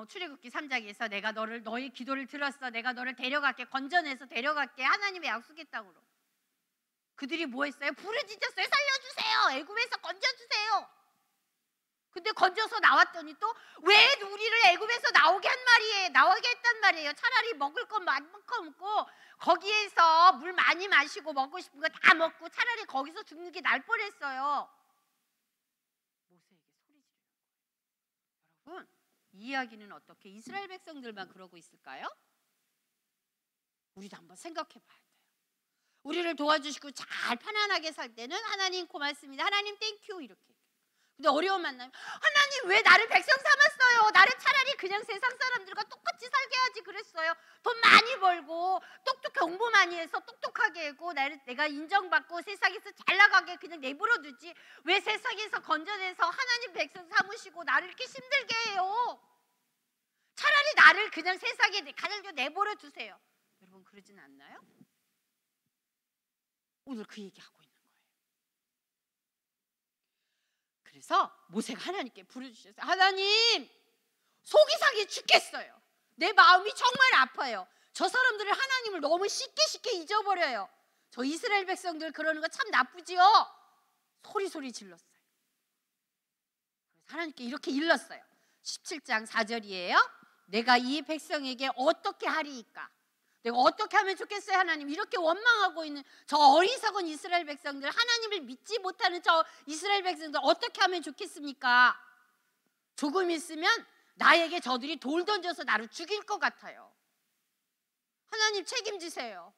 출애굽기 3장에서 내가 너의 기도를 들었어. 내가 너를 데려갈게. 건져내서 데려갈게. 하나님의 약속했다고. 그들이 뭐 했어요? 부르짖었어요. 살려주세요. 애굽에서 건져주세요. 근데 건져서 나왔더니 또 왜 우리를 애굽에서 나오게 했단 말이에요. 차라리 먹을 것 많고 먹고 거기에서 물 많이 마시고 먹고 싶은 거 다 먹고 차라리 거기서 죽는 게 날 뻔했어요. 모세에게 소리 지르는 거예요. 여러분, 이 이야기는 어떻게 이스라엘 백성들만 그러고 있을까요? 우리도 한번 생각해 봐야 돼요. 우리를 도와주시고 잘 편안하게 살 때는 하나님 고맙습니다. 하나님 땡큐 이렇게. 근데 어려움 만나면 하나님 왜 나를 백성 삼았어요? 나를 차라리 그냥 세상 사람들과 똑같이 살게 하지 그랬어요. 돈 많이 벌고 공부 많이 해서 똑똑하게 하고 내가 인정받고 세상에서 잘 나가게 그냥 내버려 두지. 왜 세상에서 건져내서 하나님 백성 삼으시고 나를 이렇게 힘들게 해요? 차라리 나를 그냥 세상에 가장 내버려 두세요. 여러분 그러진 않나요? 오늘 그 얘기하고 있는 거예요. 그래서 모세가 하나님께 부르주셨어요. 하나님, 속이 상해 죽겠어요. 내 마음이 정말 아파요. 저 사람들을 하나님을 너무 쉽게 잊어버려요. 저 이스라엘 백성들 그러는 거 참 나쁘지요? 소리 질렀어요. 그래서 하나님께 이렇게 일렀어요. 17장 4절이에요. 내가 이 백성에게 어떻게 하리이까? 내가 어떻게 하면 좋겠어요? 하나님, 이렇게 원망하고 있는 저 어리석은 이스라엘 백성들, 하나님을 믿지 못하는 저 이스라엘 백성들 어떻게 하면 좋겠습니까? 조금 있으면 나에게 저들이 돌 던져서 나를 죽일 것 같아요. 하나님 책임지세요.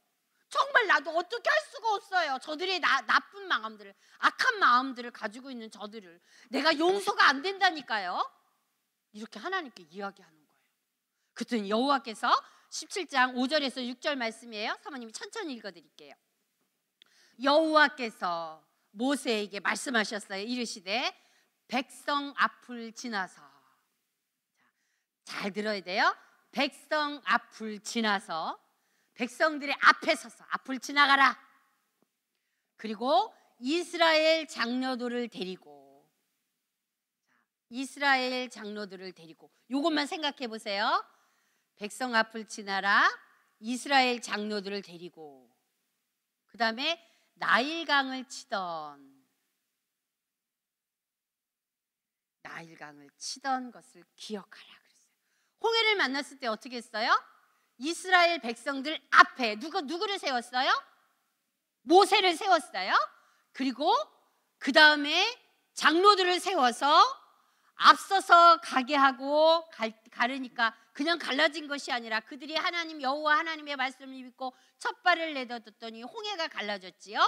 정말 나도 어떻게 할 수가 없어요. 저들의 나쁜 마음들을, 악한 마음들을 가지고 있는 저들을 내가 용서가 안 된다니까요. 이렇게 하나님께 이야기하는 거예요. 그랬더니 여호와께서 17장 5절에서 6절 말씀이에요. 사모님이 천천히 읽어드릴게요. 여호와께서 모세에게 말씀하셨어요. 이르시되 백성 앞을 지나서, 잘 들어야 돼요. 백성 앞을 지나서 백성들의 앞에 서서 앞을 지나가라. 그리고 이스라엘 장로들을 데리고, 이스라엘 장로들을 데리고, 이것만 생각해 보세요. 백성 앞을 지나라, 이스라엘 장로들을 데리고, 그 다음에 나일강을 치던 것을 기억하라 그랬어요. 홍해를 만났을 때 어떻게 했어요? 이스라엘 백성들 앞에 누구를 세웠어요? 모세를 세웠어요. 그리고 그 다음에 장로들을 세워서 앞서서 가게 하고 가르니까 그냥 갈라진 것이 아니라 그들이 하나님 여호와 하나님의 말씀을 믿고 첫 발을 내딛었더니 홍해가 갈라졌지요.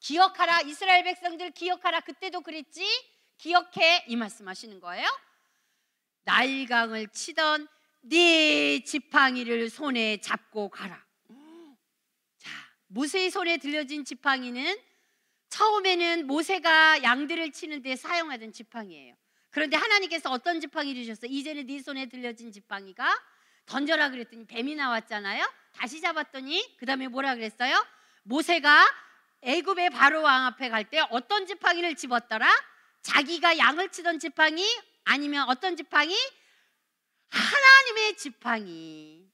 기억하라, 이스라엘 백성들 기억하라. 그때도 그랬지? 기억해, 이 말씀하시는 거예요. 나일강을 치던 네 지팡이를 손에 잡고 가라. 자, 모세의 손에 들려진 지팡이는 처음에는 모세가 양들을 치는 데 사용하던 지팡이에요. 그런데 하나님께서 어떤 지팡이를 주셨어요? 이제는 네 손에 들려진 지팡이가 던져라 그랬더니 뱀이 나왔잖아요. 다시 잡았더니 그 다음에 뭐라 그랬어요? 모세가 애굽의 바로 왕 앞에 갈 때 어떤 지팡이를 집었더라? 자기가 양을 치던 지팡이 아니면 어떤 지팡이? 하나님의 지팡이.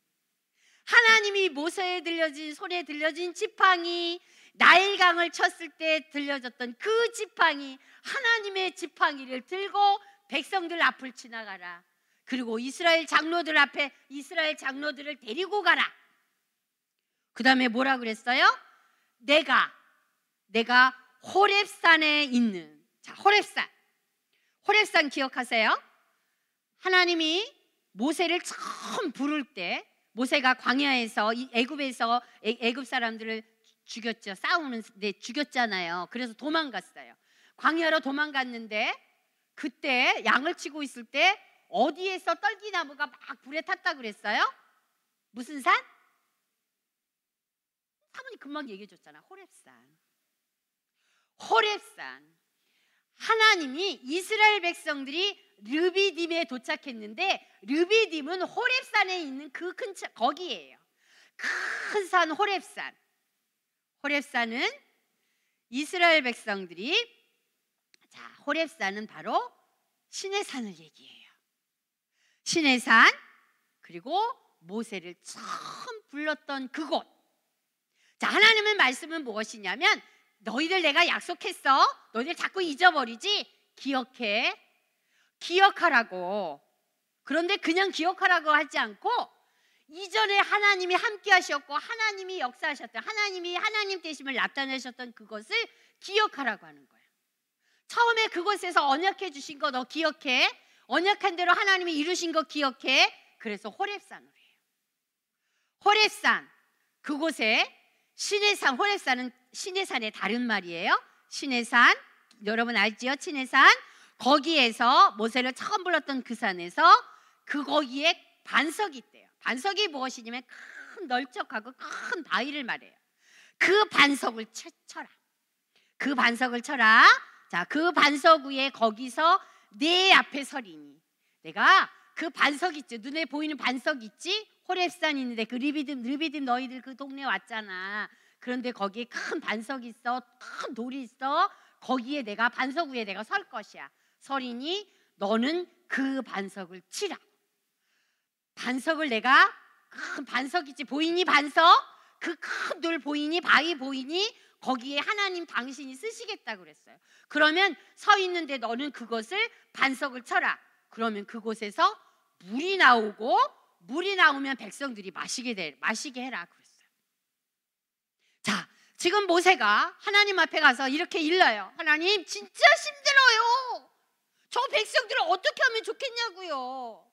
하나님이 모세에 들려진 손에 들려진 지팡이, 나일강을 쳤을 때 들려졌던 그 지팡이, 하나님의 지팡이를 들고 백성들 앞을 지나가라. 그리고 이스라엘 장로들 앞에 이스라엘 장로들을 데리고 가라. 그 다음에 뭐라 그랬어요? 내가 호렙산에 있는, 자, 호렙산 기억하세요? 하나님이 모세를 처음 부를 때 모세가 광야에서 애굽에서 애굽 사람들을 죽였죠. 싸우는데 죽였잖아요. 그래서 도망갔어요. 광야로 도망갔는데 그때 양을 치고 있을 때 어디에서 떨기나무가 막 불에 탔다 그랬어요? 무슨 산? 사모님 금방 얘기해 줬잖아. 호렙산. 하나님이 이스라엘 백성들이 르비딤에 도착했는데 르비딤은 호렙산에 있는 그 큰 거기예요. 큰 산 호렙산. 호렙산은 이스라엘 백성들이, 자, 호렙산은 바로 신의 산을 얘기해요. 신의 산, 그리고 모세를 처음 불렀던 그곳. 자, 하나님의 말씀은 무엇이냐면 너희들 내가 약속했어. 너희들 자꾸 잊어버리지. 기억하라고. 그런데 그냥 기억하라고 하지 않고 이전에 하나님이 함께 하셨고 하나님이 역사하셨던, 하나님이 하나님 되심을 나타내셨던 그것을 기억하라고 하는 거야. 처음에 그곳에서 언약해 주신 거 너 기억해. 언약한 대로 하나님이 이루신 거 기억해. 그래서 호렙산으로 해요. 호렙산, 그곳에 신의 산, 호렙산은 신의 산의 다른 말이에요. 신의 산, 여러분 알지요? 신의 산. 거기에서 모세를 처음 불렀던 그 산에서 거기에 반석이 있대요. 반석이 무엇이냐면 큰 널쩍하고 큰 바위를 말해요. 그 반석을 쳐라. 그 반석을 쳐라. 자, 그 반석 위에 거기서 내 앞에 서리니. 내가 그 반석 있지, 눈에 보이는 반석 있지? 호렙산 있는데 그 르비딤 너희들 그 동네 왔잖아. 그런데 거기에 큰 반석이 있어. 큰 돌이 있어. 거기에 내가 반석 위에 내가 설 것이야. 서리니 너는 그 반석을 치라. 반석을 내가, 큰 반석 있지, 보이니 반석? 그 큰 돌 보이니, 바위 보이니? 거기에 하나님 당신이 쓰시겠다고 그랬어요. 그러면 서 있는데 너는 그것을 반석을 쳐라. 그러면 그곳에서 물이 나오고, 물이 나오면 백성들이 마시게 해라 그랬어요. 자, 지금 모세가 하나님 앞에 가서 이렇게 일러요. 하나님, 진짜 힘들어요. 저 백성들을 어떻게 하면 좋겠냐고요.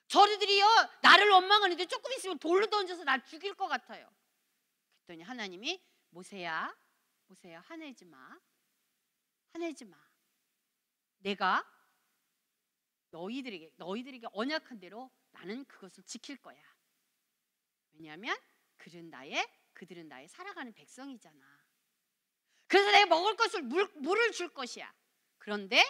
저리들이요 나를 원망하는데 조금 있으면 돌로 던져서 날 죽일 것 같아요. 그랬더니 하나님이 모세야 화내지 마. 내가 너희들에게 언약한 대로 나는 그것을 지킬 거야. 왜냐하면 그들은 나의 살아가는 백성이잖아. 그래서 내가 먹을 것을 물을 줄 것이야. 그런데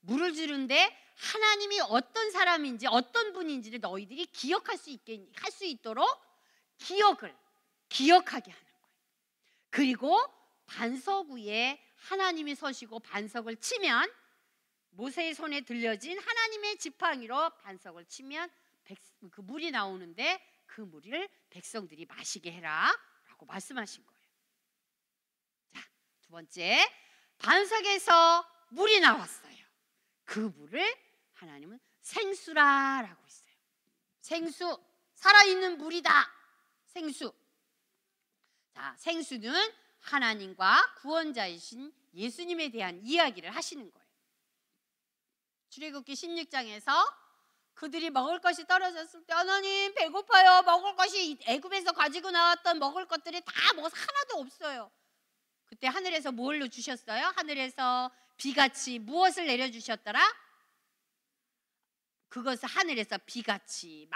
물을 주는데 하나님이 어떤 사람인지 어떤 분인지를 너희들이 기억할 수 있도록 기억하게 하는 거예요. 그리고 반석 위에 하나님이 서시고 반석을 치면, 모세의 손에 들려진 하나님의 지팡이로 반석을 치면 그 물이 나오는데 그 물을 백성들이 마시게 해라 라고 말씀하신 거예요. 자, 두 번째, 반석에서 물이 나왔어요. 그 물을 하나님은 생수라라고 했어요. 생수, 살아있는 물이다. 생수. 자, 생수는 하나님과 구원자이신 예수님에 대한 이야기를 하시는 거예요. 출애굽기 16장에서 그들이 먹을 것이 떨어졌을 때 하나님 배고파요. 먹을 것이 애굽에서 가지고 나왔던 먹을 것들이 다 뭐 하나도 없어요. 그때 하늘에서 뭘로 주셨어요? 하늘에서 비같이 무엇을 내려주셨더라? 그것을 하늘에서 비같이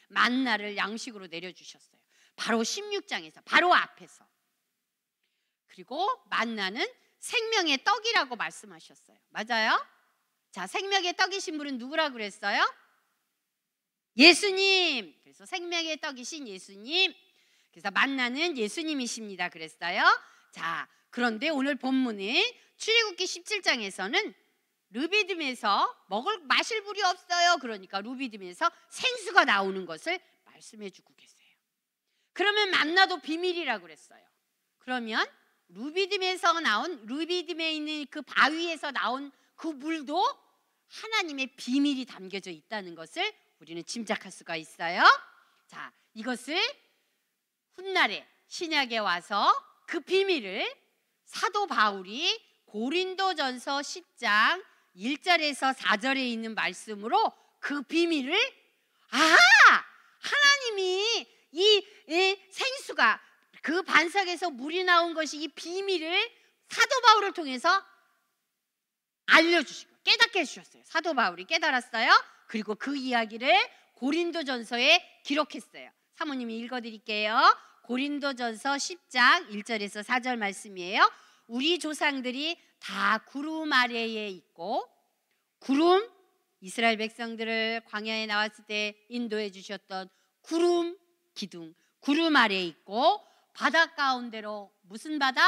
만나를 양식으로 내려주셨어요. 바로 16장에서, 바로 앞에서. 그리고 만나는 생명의 떡이라고 말씀하셨어요. 맞아요? 자, 생명의 떡이신 분은 누구라고 그랬어요? 예수님. 그래서 생명의 떡이신 예수님. 그래서 만나는 예수님이십니다 그랬어요. 자, 그런데 오늘 본문에 출애굽기 17장에서는 르비딤에서 마실 물이 없어요. 그러니까 르비딤에서 생수가 나오는 것을 말씀해 주고 계세요. 그러면 만나도 비밀이라고 그랬어요. 그러면 르비딤에 있는 그 바위에서 나온 그 물도 하나님의 비밀이 담겨져 있다는 것을 우리는 짐작할 수가 있어요. 자, 이것을 훗날에 신약에 와서 그 비밀을 사도 바울이 고린도전서 10장 1절에서 4절에 있는 말씀으로 그 비밀을 하나님이 이 생수가 그 반석에서 물이 나온 것이 이 비밀을 사도 바울을 통해서 알려주시고 깨닫게 해주셨어요. 사도 바울이 깨달았어요. 그리고 그 이야기를 고린도전서에 기록했어요. 사모님이 읽어드릴게요. 고린도전서 10장 1절에서 4절 말씀이에요. 우리 조상들이 다 구름 아래에 있고, 구름, 이스라엘 백성들을 광야에 나왔을 때 인도해 주셨던 구름 기둥, 구름 아래에 있고, 바다 가운데로 무슨 바다?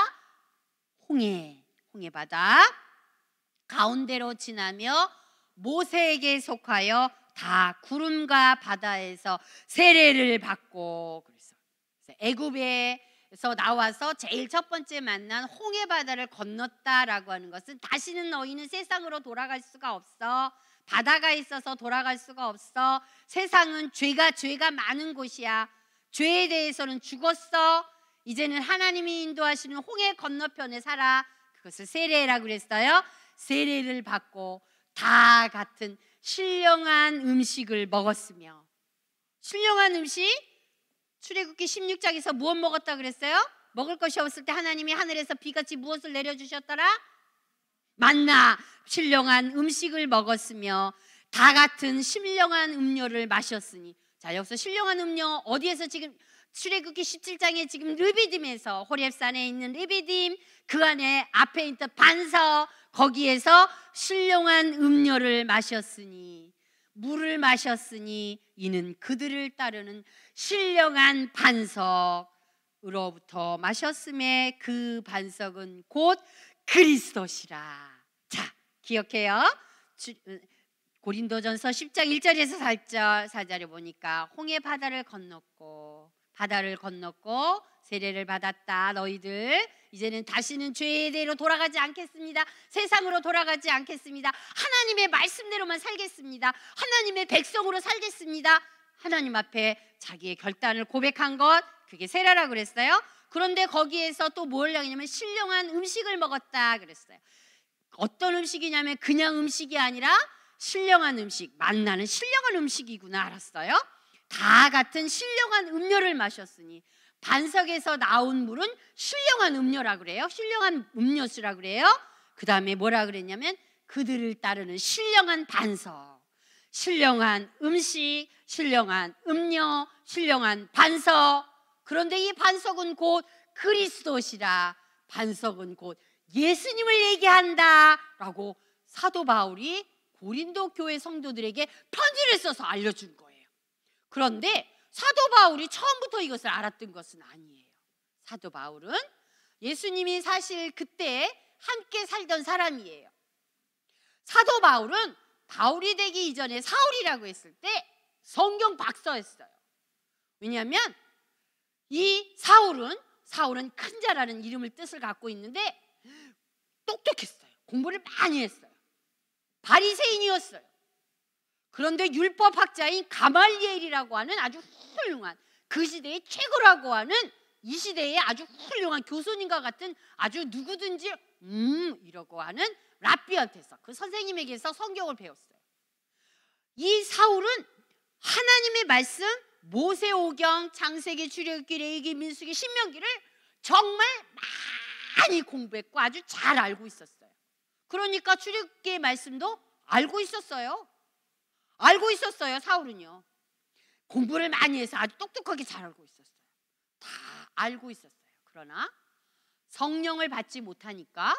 홍해 바다 가운데로 지나며 모세에게 속하여 다 구름과 바다에서 세례를 받고, 그래서 애굽에서 나와서 제일 첫 번째 만난 홍해 바다를 건넜다라고 하는 것은 다시는 너희는 세상으로 돌아갈 수가 없어. 바다가 있어서 돌아갈 수가 없어. 세상은 죄가 많은 곳이야. 죄에 대해서는 죽었어. 이제는 하나님이 인도하시는 홍해 건너편에 살아. 그것을 세례라고 그랬어요. 세례를 받고 다 같은 신령한 음식을 먹었으며, 신령한 음식, 출애굽기 16장에서 무엇 먹었다 그랬어요? 먹을 것이 없을 때 하나님이 하늘에서 비같이 무엇을 내려주셨더라? 만나. 신령한 음식을 먹었으며 다 같은 신령한 음료를 마셨으니. 자, 여기서 신령한 음료 어디에서 지금 출애굽기 17장에 지금 르비딤에서, 호렙산에 있는 르비딤, 그 안에 앞에 있던 반석, 거기에서 신령한 음료를 마셨으니, 물을 마셨으니 이는 그들을 따르는 신령한 반석으로부터 마셨음에 그 반석은 곧 그리스도시라. 자, 기억해요. 고린도전서 10장 1절에서 4절에 보니까 홍해 바다를 건넜고 세례를 받았다. 너희들 이제는 다시는 죄대로 돌아가지 않겠습니다. 세상으로 돌아가지 않겠습니다. 하나님의 말씀대로만 살겠습니다. 하나님의 백성으로 살겠습니다. 하나님 앞에 자기의 결단을 고백한 것, 그게 세례라고 그랬어요. 그런데 거기에서 또 뭘 하냐면 신령한 음식을 먹었다 그랬어요. 어떤 음식이냐면 그냥 음식이 아니라 신령한 음식, 만나는 신령한 음식이구나 알았어요. 다 같은 신령한 음료를 마셨으니, 반석에서 나온 물은 신령한 음료라고 그래요. 신령한 음료수라고 그래요. 그 다음에 뭐라 그랬냐면 그들을 따르는 신령한 반석, 신령한 음식, 신령한 음료, 신령한 반석. 그런데 이 반석은 곧 그리스도시라. 반석은 곧 예수님을 얘기한다 라고 사도 바울이 고린도 교회 성도들에게 편지를 써서 알려준 거예요. 그런데 사도 바울이 처음부터 이것을 알았던 것은 아니에요. 사도 바울은 예수님이 사실 그때 함께 살던 사람이에요. 사도 바울은 바울이 되기 이전에 사울이라고 했을 때 성경 박사였어요. 왜냐하면 이 사울은 큰 자라는 이름을 뜻을 갖고 있는데 똑똑했어요. 공부를 많이 했어요. 바리새인이었어요. 그런데 율법학자인 가말리엘이라고 하는 아주 훌륭한, 그 시대의 최고라고 하는, 이 시대의 아주 훌륭한 교수님과 같은, 아주 누구든지 이라고 하는 랍비한테서, 그 선생님에게서 성경을 배웠어요. 이 사울은 하나님의 말씀, 모세오경, 창세기, 출애굽기, 레위기, 민수기, 신명기를 정말 많이 공부했고 아주 잘 알고 있었어요. 그러니까 출애굽기의 말씀도 알고 있었어요. 사울은요. 공부를 많이 해서 아주 똑똑하게 잘 알고 있었어요. 다 알고 있었어요. 그러나 성령을 받지 못하니까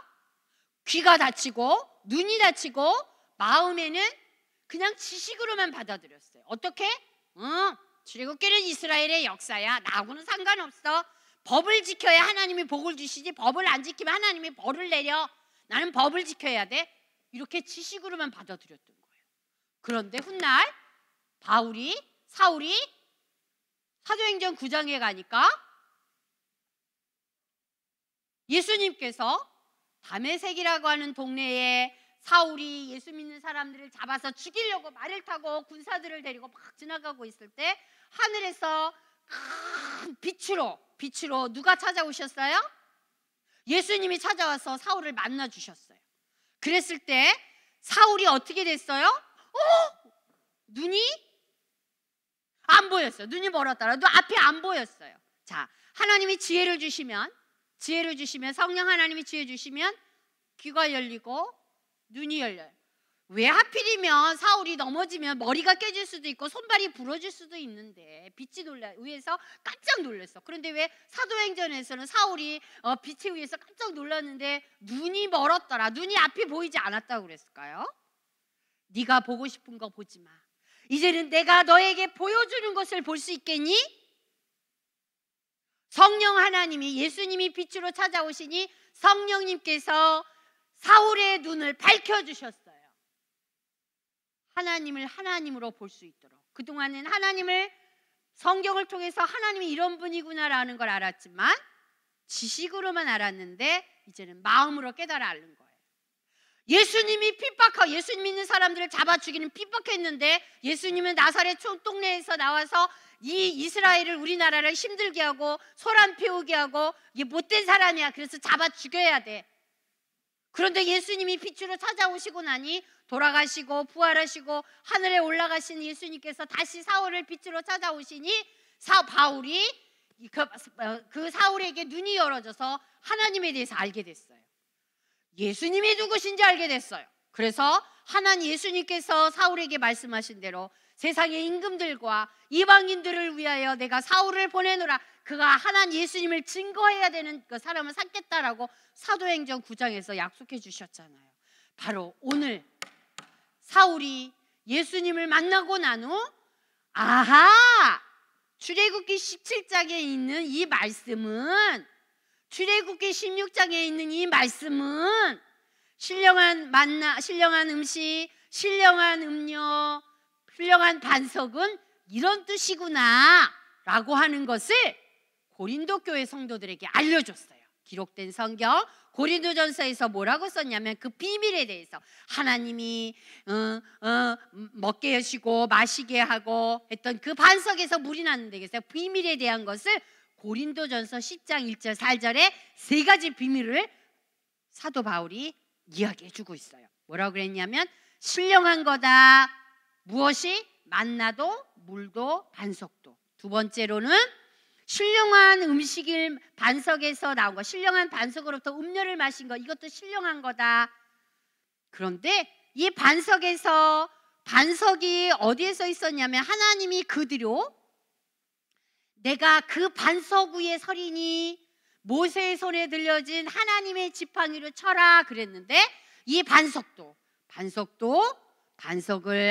귀가 닫히고 눈이 닫히고 마음에는 그냥 지식으로만 받아들였어요. 어떻게? 출애굽기는 이스라엘의 역사야. 나하고는 상관없어. 법을 지켜야 하나님이 복을 주시지 법을 안 지키면 하나님이 벌을 내려. 나는 법을 지켜야 돼. 이렇게 지식으로만 받아들였던 거예요. 그런데 훗날 사울이 사도행전 9장에 가니까 예수님께서 다메섹이라고 하는 동네에 사울이 예수 믿는 사람들을 잡아서 죽이려고 말을 타고 군사들을 데리고 막 지나가고 있을 때 하늘에서 큰 빛으로 누가 찾아오셨어요? 예수님이 찾아와서 사울을 만나 주셨어요. 그랬을 때 사울이 어떻게 됐어요? 눈이 안 보였어요. 눈이 멀었더라. 앞이 안 보였어요. 자, 하나님이 지혜를 주시면 성령 하나님이 지혜 주시면 귀가 열리고 눈이 열려요. 왜 하필이면 사울이 넘어지면 머리가 깨질 수도 있고 손발이 부러질 수도 있는데 빛이 위에서 깜짝 놀랐어. 그런데 왜 사도행전에서는 사울이 빛에 의해서 깜짝 놀랐는데 눈이 멀었더라. 눈이 앞이 보이지 않았다고 그랬을까요? 네가 보고 싶은 거 보지 마. 이제는 내가 너에게 보여주는 것을 볼 수 있겠니? 성령 하나님이 예수님이 빛으로 찾아오시니 성령님께서 사울의 눈을 밝혀주셨어요. 하나님을 하나님으로 볼 수 있도록. 그동안은 하나님을 성경을 통해서 하나님이 이런 분이구나라는 걸 알았지만 지식으로만 알았는데 이제는 마음으로 깨달아 앓는 거예요. 예수님이 핍박하고 예수님 믿는 사람들을 잡아 죽이는 핍박했는데 예수님은 나사렛 동네에서 나와서 이 이스라엘을 우리나라를 힘들게 하고 소란 피우게 하고 이게 못된 사람이야. 그래서 잡아 죽여야 돼. 그런데 예수님이 빛으로 찾아오시고 나니 돌아가시고 부활하시고 하늘에 올라가신 예수님께서 다시 사울을 빛으로 찾아오시니 바울이 그 사울에게 눈이 열어져서 하나님에 대해서 알게 됐어요. 예수님이 누구신지 알게 됐어요. 그래서 예수님께서 사울에게 말씀하신 대로 세상의 임금들과 이방인들을 위하여 내가 사울을 보내노라. 그가 하나님 예수님을 증거해야 되는 그 사람을 삼겠다라고 사도행전 9장에서 약속해 주셨잖아요. 바로 오늘 사울이 예수님을 만나고 난 후 출애굽기 17장에 있는 이 말씀은 출애굽기 16장에 있는 이 말씀은 신령한 만나, 신령한 음식, 신령한 음료, 신령한 반석은 이런 뜻이구나 라고 하는 것을 고린도 교회 성도들에게 알려줬어요. 기록된 성경 고린도전서에서 뭐라고 썼냐면 그 비밀에 대해서 하나님이 먹게 하시고 마시게 하고 했던 그 반석에서 물이 났는데 그래서 비밀에 대한 것을 고린도전서 10장 1절 4절에 세 가지 비밀을 사도 바울이 이야기해 주고 있어요. 뭐라고 그랬냐면 신령한 거다. 무엇이? 만나도 물도 반석도. 두 번째로는 신령한 음식을 반석에서 나온 거, 신령한 반석으로부터 음료를 마신 거, 이것도 신령한 거다. 그런데 이 반석이 어디에 써 있었냐면 하나님이 그대로 내가 그 반석 위에 서리니 모세의 손에 들려진 하나님의 지팡이를 쳐라 그랬는데 이 반석을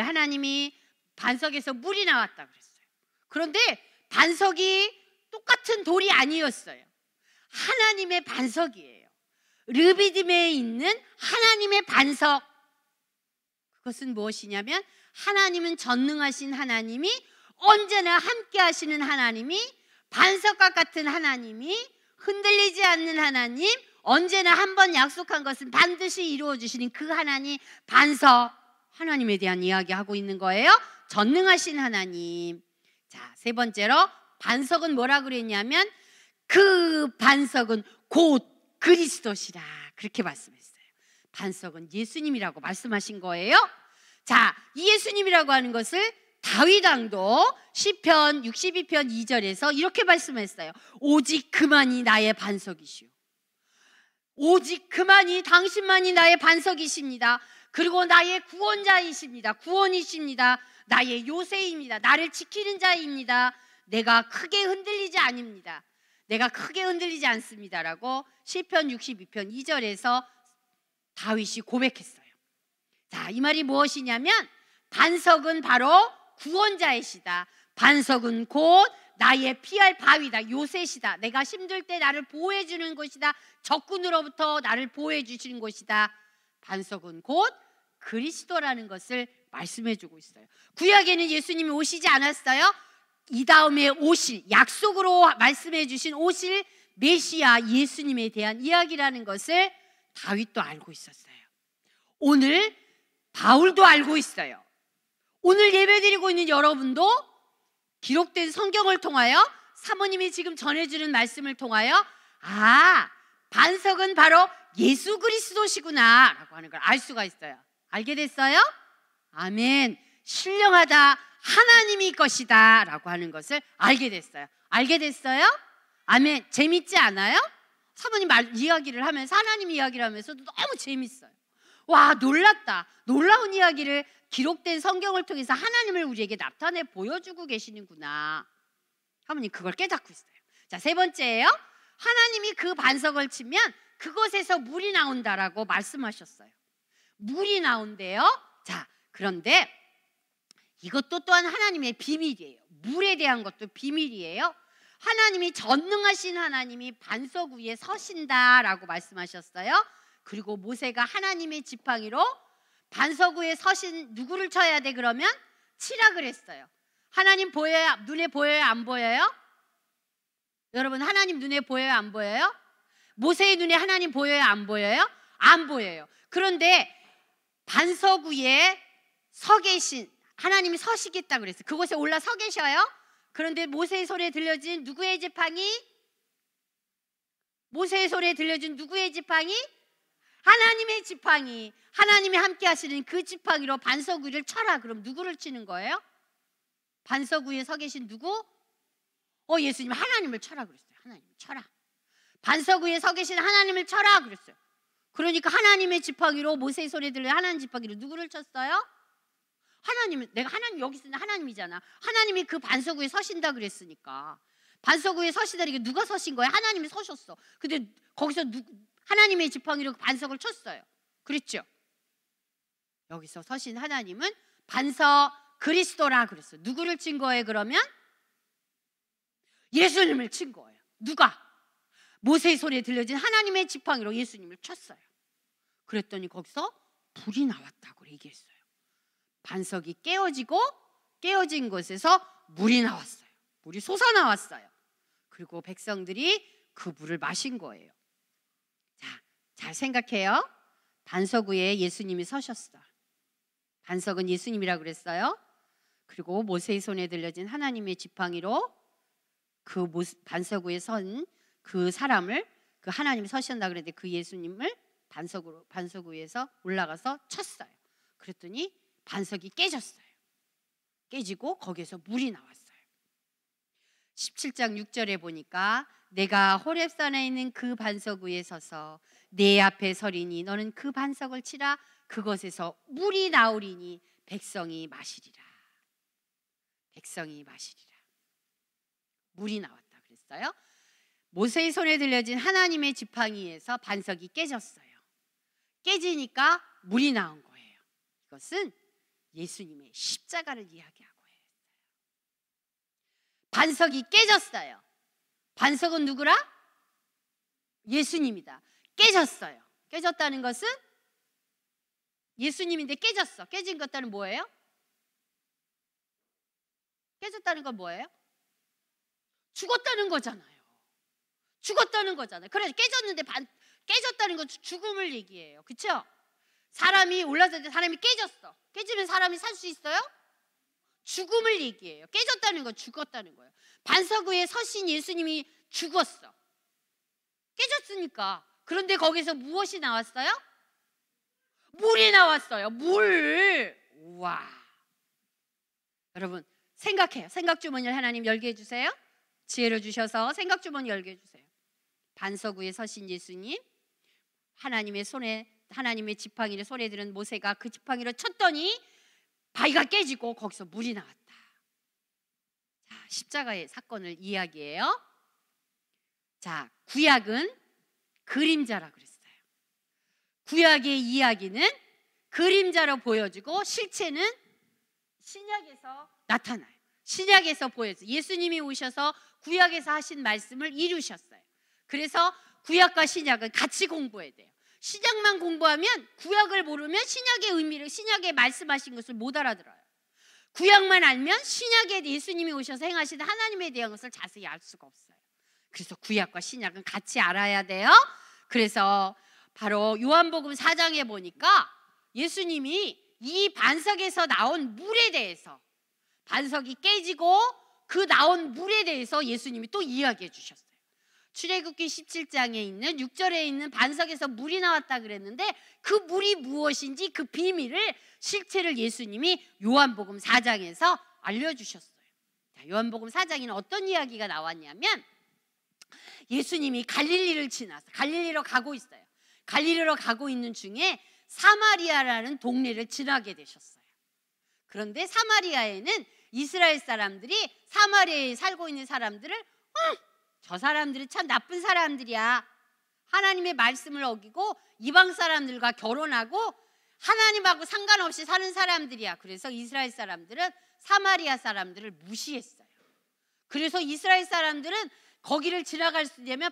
하나님이 반석에서 물이 나왔다 그랬어요. 그런데 반석이 똑같은 돌이 아니었어요. 하나님의 반석이에요. 르비딤에 있는 하나님의 반석. 그것은 무엇이냐면 하나님은 전능하신 하나님이 언제나 함께 하시는 하나님이 반석과 같은 하나님이 흔들리지 않는 하나님 언제나 한번 약속한 것은 반드시 이루어 주시는 그 하나님 반석 하나님에 대한 이야기하고 있는 거예요. 전능하신 하나님. 자, 세 번째로 반석은 뭐라 그랬냐면 그 반석은 곧 그리스도시라 그렇게 말씀했어요. 반석은 예수님이라고 말씀하신 거예요. 자, 이 예수님이라고 하는 것을 다윗 왕도 시편 62편 2절에서 이렇게 말씀했어요. 오직 그만이 나의 반석이시오. 오직 그만이 당신만이 나의 반석이십니다. 그리고 나의 구원자이십니다. 구원이십니다. 나의 요새입니다. 나를 지키는 자입니다. 내가 크게 흔들리지 않습니다. 내가 크게 흔들리지 않습니다라고 시편 62편 2절에서 다윗이 고백했어요. 자, 이 말이 무엇이냐면 반석은 바로 구원자이시다. 반석은 곧 나의 피할 바위다. 요셋이다. 내가 힘들 때 나를 보호해 주는 곳이다. 적군으로부터 나를 보호해 주시는 곳이다. 반석은 곧 그리스도라는 것을 말씀해 주고 있어요. 구약에는 예수님이 오시지 않았어요. 이 다음에 오실, 약속으로 말씀해 주신 오실 메시아 예수님에 대한 이야기라는 것을 다윗도 알고 있었어요. 오늘 바울도 알고 있어요. 오늘 예배드리고 있는 여러분도 기록된 성경을 통하여, 사모님이 지금 전해주는 말씀을 통하여 반석은 바로 예수 그리스도시구나 라고 하는 걸 알 수가 있어요. 알게 됐어요? 아멘. 신령하다, 하나님이 것이다 라고 하는 것을 알게 됐어요. 알게 됐어요? 아멘. 재밌지 않아요? 사모님 이야기를 하면서, 하나님 이야기를 하면서도 너무 재밌어요. 와, 놀랐다. 놀라운 이야기를 기록된 성경을 통해서 하나님을 우리에게 나타내 보여주고 계시는구나. 사모님 그걸 깨닫고 있어요. 자, 세 번째예요. 하나님이 그 반석을 치면 그곳에서 물이 나온다라고 말씀하셨어요. 물이 나온대요. 자, 그런데 이것도 또한 하나님의 비밀이에요. 물에 대한 것도 비밀이에요. 하나님이 전능하신 하나님이 반석 위에 서신다라고 말씀하셨어요. 그리고 모세가 하나님의 지팡이로 반석 위에 서신 누구를 쳐야 돼? 그러면 치라 그랬어요. 하나님 보여요? 눈에 보여요? 안 보여요? 여러분, 하나님 눈에 보여요? 안 보여요? 모세의 눈에 하나님 보여요? 안 보여요? 안 보여요. 그런데 반석 위에 서 계신 하나님이 서시겠다 그랬어요. 그곳에 올라 서 계셔요. 그런데 모세의 손에 들려진 누구의 지팡이? 모세의 손에 들려준 누구의 지팡이? 하나님의 지팡이. 하나님이 함께 하시는 그 지팡이로 반석 위를 쳐라. 그럼 누구를 치는 거예요? 반석 위에 서 계신 누구? 예수님 하나님을 쳐라 그랬어요. 하나님을 쳐라. 반석 위에 서 계신 하나님을 쳐라 그랬어요. 그러니까 하나님의 지팡이로, 모세의 손에 들려 하나님 지팡이로 누구를 쳤어요? 하나님은, 내가 하나님 여기 있으면 하나님이잖아. 하나님이 그 반석 위에 서신다 그랬으니까. 반석 위에 서시다니까 누가 서신 거예요? 하나님이 서셨어. 근데 거기서 하나님의 지팡이로 반석을 쳤어요. 그랬죠? 여기서 서신 하나님은 반석 그리스도라 그랬어요. 누구를 친 거예요 그러면? 예수님을 친 거예요. 누가? 모세의 손에 들려진 하나님의 지팡이로 예수님을 쳤어요. 그랬더니 거기서 불이 나왔다고 얘기했어요. 반석이 깨어진 곳에서 물이 나왔어요. 물이 솟아나왔어요. 그리고 백성들이 그 물을 마신 거예요. 자, 잘 생각해요. 반석 위에 예수님이 서셨어. 반석은 예수님이라고 그랬어요. 그리고 모세의 손에 들려진 하나님의 지팡이로 그 반석 위에 선 그 사람을, 그 하나님이 서신다 그랬는데 그 예수님을 반석 위에서 올라가서 쳤어요. 그랬더니 반석이 깨졌어요. 깨지고 거기에서 물이 나왔어요. 17장 6절에 보니까 내가 호렙산에 있는 그 반석 위에 서서 내 앞에 서리니 너는 그 반석을 치라. 그것에서 물이 나오리니 백성이 마시리라. 백성이 마시리라. 물이 나왔다 그랬어요. 모세의 손에 들려진 하나님의 지팡이에서 반석이 깨졌어요. 깨지니까 물이 나온 거예요. 이것은 예수님의 십자가를 이야기하고 해요. 반석이 깨졌어요. 반석은 누구라? 예수님이다. 깨졌어요. 깨졌다는 것은 예수님인데 깨졌어. 깨진 것은 뭐예요? 깨졌다는 건 뭐예요? 죽었다는 거잖아요. 죽었다는 거잖아요. 그래서 깨졌는데 깨졌다는 건 죽음을 얘기해요. 그렇죠? 사람이 올라설 때 사람이 깨졌어. 깨지면 사람이 살 수 있어요? 죽음을 얘기해요. 깨졌다는 건 죽었다는 거예요. 반석 위에 서신 예수님이 죽었어. 깨졌으니까. 그런데 거기서 무엇이 나왔어요? 물이 나왔어요. 물. 우와. 여러분 생각해요. 생각 주머니를 하나님 열게 해주세요. 지혜를 주셔서 생각 주머니 열게 해주세요. 반석 위에 서신 예수님, 하나님의 지팡이를 손에 들은 모세가 그 지팡이를 쳤더니 바위가 깨지고 거기서 물이 나왔다. 자, 십자가의 사건을 이야기해요. 자, 구약은 그림자라 그랬어요. 구약의 이야기는 그림자로 보여지고 실체는 신약에서 나타나요. 신약에서 보여서 예수님이 오셔서 구약에서 하신 말씀을 이루셨어요. 그래서 구약과 신약은 같이 공부해야 돼요. 신약만 공부하면 구약을 모르면 신약의 의미를, 신약에 말씀하신 것을 못 알아들어요. 구약만 알면 신약에 예수님이 오셔서 행하신 하나님에 대한 것을 자세히 알 수가 없어요. 그래서 구약과 신약은 같이 알아야 돼요. 그래서 바로 요한복음 4장에 보니까 예수님이 이 반석에서 나온 물에 대해서, 반석이 깨지고 그 나온 물에 대해서 예수님이 또 이야기해 주셨어요. 출애굽기 17장에 있는 6절에 있는 반석에서 물이 나왔다 그랬는데 그 물이 무엇인지 그 비밀을, 실체를 예수님이 요한복음 4장에서 알려주셨어요. 자, 요한복음 4장에는 어떤 이야기가 나왔냐면 예수님이 갈릴리를 지나서 갈릴리로 가고 있어요. 갈릴리로 가고 있는 중에 사마리아라는 동네를 지나게 되셨어요. 그런데 사마리아에는 이스라엘 사람들이 사마리아에 살고 있는 사람들을 저 사람들이 참 나쁜 사람들이야, 하나님의 말씀을 어기고 이방 사람들과 결혼하고 하나님하고 상관없이 사는 사람들이야. 그래서 이스라엘 사람들은 사마리아 사람들을 무시했어요. 그래서 이스라엘 사람들은 거기를 지나갈 수 있으면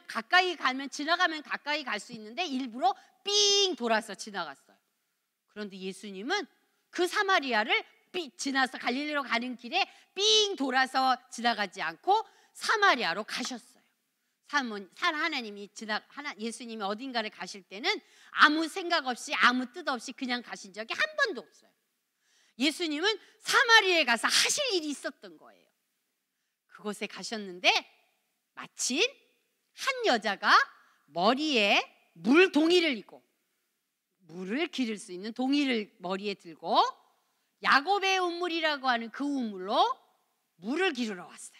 지나가면 가까이 갈 수 있는데 일부러 삥 돌아서 지나갔어요. 그런데 예수님은 그 사마리아를 지나서 갈릴리로 가는 길에 삥 돌아서 지나가지 않고 사마리아로 가셨어요. 하나님이 예수님이 어딘가를 가실 때는 아무 생각 없이 아무 뜻 없이 그냥 가신 적이 한 번도 없어요. 예수님은 사마리아에 가서 하실 일이 있었던 거예요. 그곳에 가셨는데 마침 한 여자가 머리에 물동이를 입고, 물을 기를 수 있는 동이를 머리에 들고 야곱의 우물이라고 하는 그 우물로 물을 기르러 왔어요.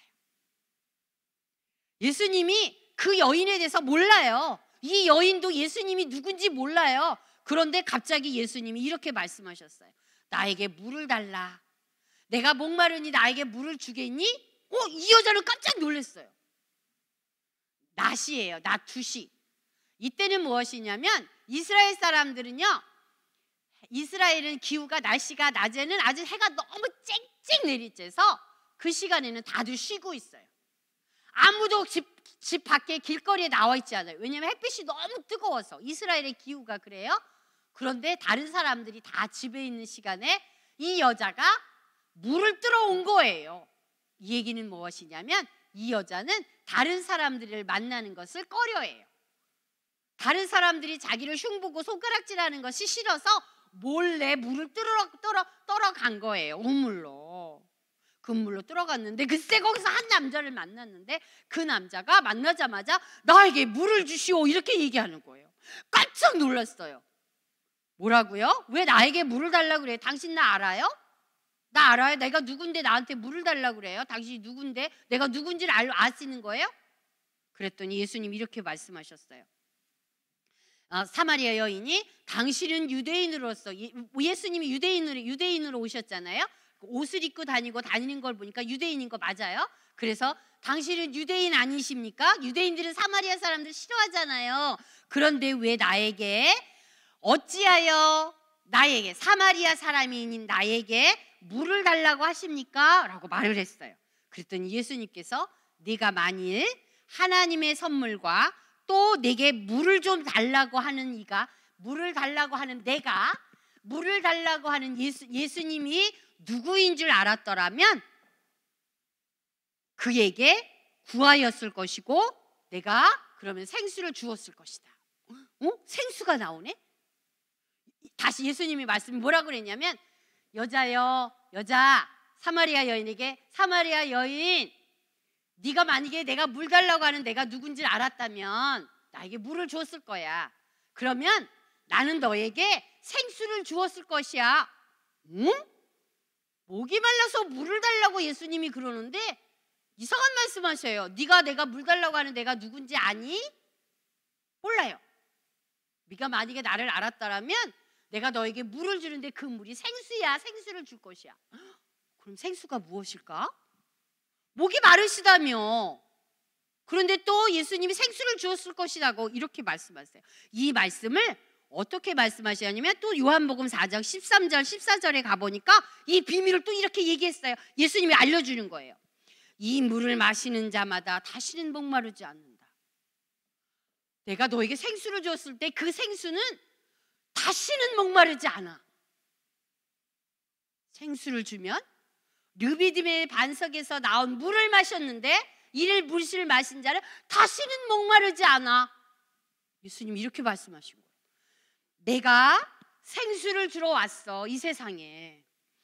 예수님이 그 여인에 대해서 몰라요. 이 여인도 예수님이 누군지 몰라요. 그런데 갑자기 예수님이 이렇게 말씀하셨어요. 나에게 물을 달라. 내가 목마르니 나에게 물을 주겠니? 이 여자는 깜짝 놀랐어요. 낮이에요. 낮 2시. 이때는 무엇이냐면 이스라엘 사람들은요, 이스라엘은 기후가, 날씨가 낮에는 아주 해가 너무 쨍쨍 내리쬐서 그 시간에는 다들 쉬고 있어요. 아무도 집 밖에 길거리에 나와 있지 않아요. 왜냐하면 햇빛이 너무 뜨거워서. 이스라엘의 기후가 그래요. 그런데 다른 사람들이 다 집에 있는 시간에 이 여자가 물을 뜨러 온 거예요. 이 얘기는 무엇이냐면 이 여자는 다른 사람들을 만나는 것을 꺼려해요. 다른 사람들이 자기를 흉보고 손가락질하는 것이 싫어서 몰래 물을 떠러 간 거예요. 우물로. 그 물로 들어갔는데 글쎄 거기서 한 남자를 만났는데 그 남자가 만나자마자 나에게 물을 주시오 이렇게 얘기하는 거예요. 깜짝 놀랐어요. 뭐라고요? 왜 나에게 물을 달라고 그래요? 당신 나 알아요? 나 알아요? 내가 누군데 나한테 물을 달라고 그래요? 당신이 누군데? 내가 누군지를 아시는 거예요? 그랬더니 예수님이 이렇게 말씀하셨어요. 사마리아 여인이 당신은 유대인으로서, 예수님이 유대인으로 오셨잖아요. 옷을 입고 다니는 걸 보니까 유대인인 거 맞아요. 그래서 당신은 유대인 아니십니까? 유대인들은 사마리아 사람들 싫어하잖아요. 그런데 왜 나에게, 어찌하여 나에게, 사마리아 사람인 나에게 물을 달라고 하십니까? 라고 말을 했어요. 그랬더니 예수님께서 네가 만일 하나님의 선물과 또 내게 물을 좀 달라고 하는 이가, 물을 달라고 하는 내가, 물을 달라고 하는 예수님이 누구인 줄 알았더라면 그에게 구하였을 것이고 내가 그러면 생수를 주었을 것이다. 생수가 나오네? 다시 예수님이 말씀이 뭐라고 그랬냐면 여자여, 여자, 사마리아 여인에게 사마리아 여인, 네가 만약에 내가 물 달라고 하는 내가 누군지를 알았다면 나에게 물을 줬을 거야. 그러면 나는 너에게 생수를 주었을 것이야. 응? 목이 말라서 물을 달라고 예수님이 그러는데 이상한 말씀하셔요. 네가 내가 물 달라고 하는 내가 누군지 아니? 몰라요. 네가 만약에 나를 알았다라면 내가 너에게 물을 주는데 그 물이 생수야. 생수를 줄 것이야. 그럼 생수가 무엇일까? 목이 마르시다며. 그런데 또 예수님이 생수를 주었을 것이라고 이렇게 말씀하세요. 이 말씀을 어떻게 말씀하시냐면 또 요한복음 4장 13절 14절에 가보니까 이 비밀을 또 이렇게 얘기했어요. 예수님이 알려주는 거예요. 이 물을 마시는 자마다 다시는 목마르지 않는다. 내가 너에게 생수를 줬을 때 그 생수는 다시는 목마르지 않아. 생수를 주면 르비딤의 반석에서 나온 물을 마셨는데 이를 물을 마신 자는 다시는 목마르지 않아. 예수님이 이렇게 말씀하신 거예요. 내가 생수를 주러 왔어, 이 세상에.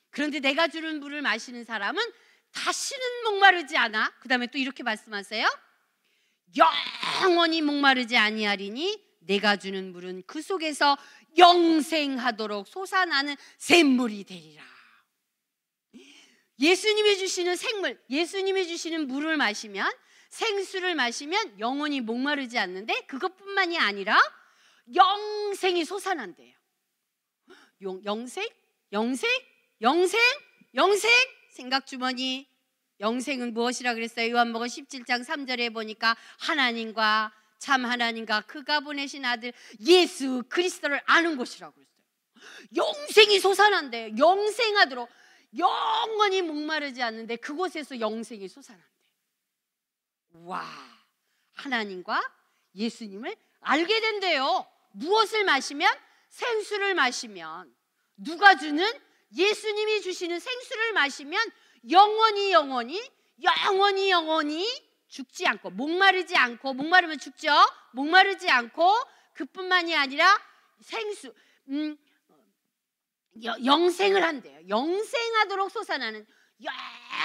그런데 내가 주는 물을 마시는 사람은 다시는 목마르지 않아. 그 다음에 또 이렇게 말씀하세요. 영원히 목마르지 아니하리니 내가 주는 물은 그 속에서 영생하도록 솟아나는 샘물이 되리라. 예수님이 주시는 생물, 예수님이 주시는 물을 마시면, 생수를 마시면 영원히 목마르지 않는데 그것뿐만이 아니라 영생이 솟아난대요. 영생? 영생? 영생? 영생? 생각주머니. 영생은 무엇이라 그랬어요? 요한복음 17장 3절에 보니까 하나님과 참 하나님과 그가 보내신 아들 예수 그리스도를 아는 것이라고 그랬어요. 영생이 솟아난대요. 영생하도록. 영원히 목마르지 않는데 그곳에서 영생이 솟아난대. 와, 하나님과 예수님을 알게 된대요. 무엇을 마시면? 생수를 마시면, 누가 주는 예수님이 주시는 생수를 마시면 영원히 죽지 않고, 목마르지 않고, 목마르면 죽죠. 목마르지 않고, 그뿐만이 아니라 생수 영생을 한대요. 영생하도록 솟아나는,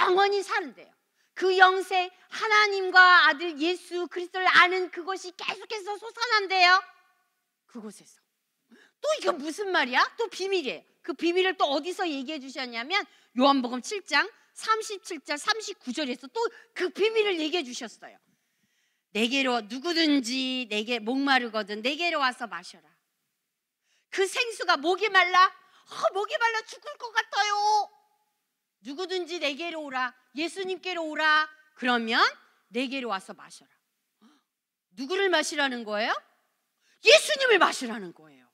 영원히 사는데요. 그 영생, 하나님과 아들 예수 그리스도를 아는 그것이 계속해서 솟아난대요. 그곳에서. 또 이거 무슨 말이야? 또 비밀이에요. 그 비밀을 또 어디서 얘기해 주셨냐면 요한복음 7장 37절 39절에서 또 그 비밀을 얘기해 주셨어요. 내게로, 누구든지 내게 목마르거든 내게로 와서 마셔라. 그 생수가 목이 말라? 목이 말라 죽을 것 같아요. 누구든지 내게로 오라. 예수님께로 오라. 그러면 내게로 와서 마셔라. 누구를 마시라는 거예요? 예수님을 마시라는 거예요.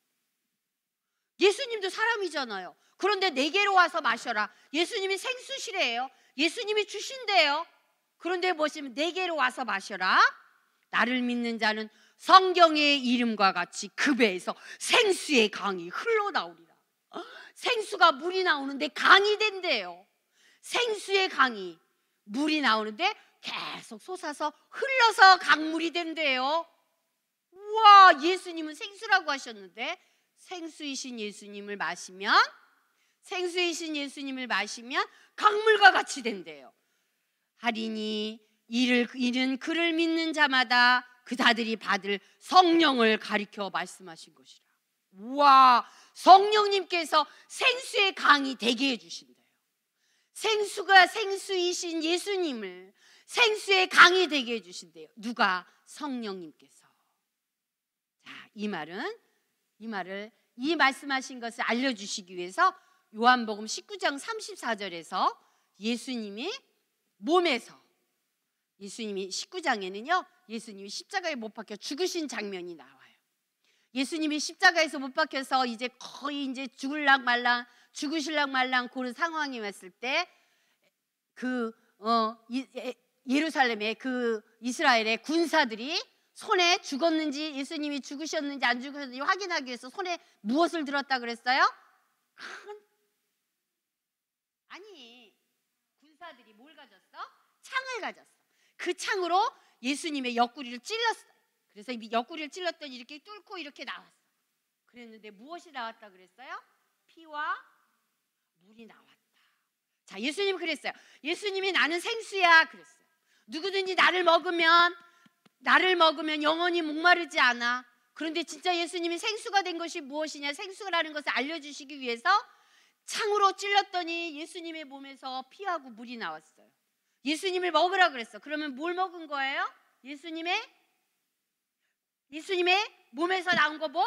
예수님도 사람이잖아요. 그런데 내게로 와서 마셔라. 예수님이 생수시래요. 예수님이 주신대요. 그런데 보시면 내게로 와서 마셔라. 나를 믿는 자는 성경의 이름과 같이 그 배에서 생수의 강이 흘러나오리라. 생수가 물이 나오는데 강이 된대요. 생수의 강이, 물이 나오는데 계속 솟아서 흘러서 강물이 된대요. 우와, 예수님은 생수라고 하셨는데 생수이신 예수님을 마시면, 생수이신 예수님을 마시면 강물과 같이 된대요. 하리니 이는 그를 믿는 자마다 그자들이 받을 성령을 가리켜 말씀하신 것이라. 우와, 성령님께서 생수의 강이 되게 해주신대요. 생수가 생수이신 예수님을 생수의 강이 되게 해주신대요. 누가? 성령님께서. 자, 이 말씀하신 것을 알려주시기 위해서 요한복음 19장 34절에서 예수님이 몸에서, 예수님이 19장에는요 예수님이 십자가에 못 박혀 죽으신 장면이 나와요. 예수님이 십자가에서 못 박혀서 이제 거의 이제 죽으실랑 말랑 그런 상황이 왔을 때 예루살렘의 그 이스라엘의 군사들이 손에 죽었는지, 예수님이 죽으셨는지 안 죽으셨는지 확인하기 위해서 손에 무엇을 들었다 그랬어요? 아니, 군사들이 뭘 가졌어? 창을 가졌어. 그 창으로 예수님의 옆구리를 찔렀어요. 그래서 이 옆구리를 찔렀더니 이렇게 뚫고 이렇게 나왔어. 그랬는데 무엇이 나왔다 그랬어요? 피와 물이 나왔다. 자, 예수님은 그랬어요. 예수님이 나는 생수야 그랬어요. 누구든지 나를 먹으면 영원히 목마르지 않아. 그런데 진짜 예수님이 생수가 된 것이 무엇이냐, 생수라는 것을 알려주시기 위해서 창으로 찔렀더니 예수님의 몸에서 피하고 물이 나왔어요. 예수님을 먹으라 그랬어. 그러면 뭘 먹은 거예요? 예수님의 몸에서 나온 거 뭐?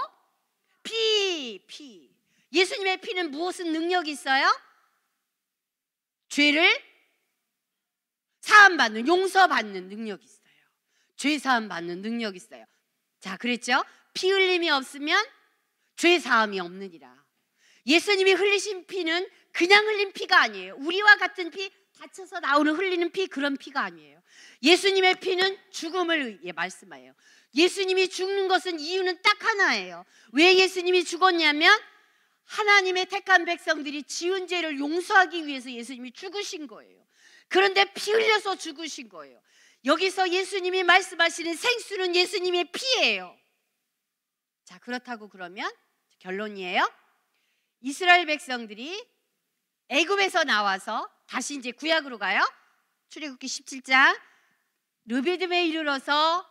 피. 예수님의 피는 무슨 능력이 있어요? 죄를 사함받는, 용서받는 능력이 있어요. 죄 사함받는 능력이 있어요. 자, 그랬죠? 피 흘림이 없으면 죄 사함이 없느니라. 예수님이 흘리신 피는 그냥 흘린 피가 아니에요. 우리와 같은 피, 다쳐서 나오는 흘리는 피, 그런 피가 아니에요. 예수님의 피는 죽음을 말씀해요. 예수님이 죽는 것은 이유는 딱 하나예요. 왜 예수님이 죽었냐면 하나님의 택한 백성들이 지은 죄를 용서하기 위해서 예수님이 죽으신 거예요. 그런데 피 흘려서 죽으신 거예요. 여기서 예수님이 말씀하시는 생수는 예수님의 피예요. 자, 그렇다고 그러면 결론이에요. 이스라엘 백성들이 애굽에서 나와서 다시 이제 구약으로 가요. 출애굽기 17장 르비딤에 이르러서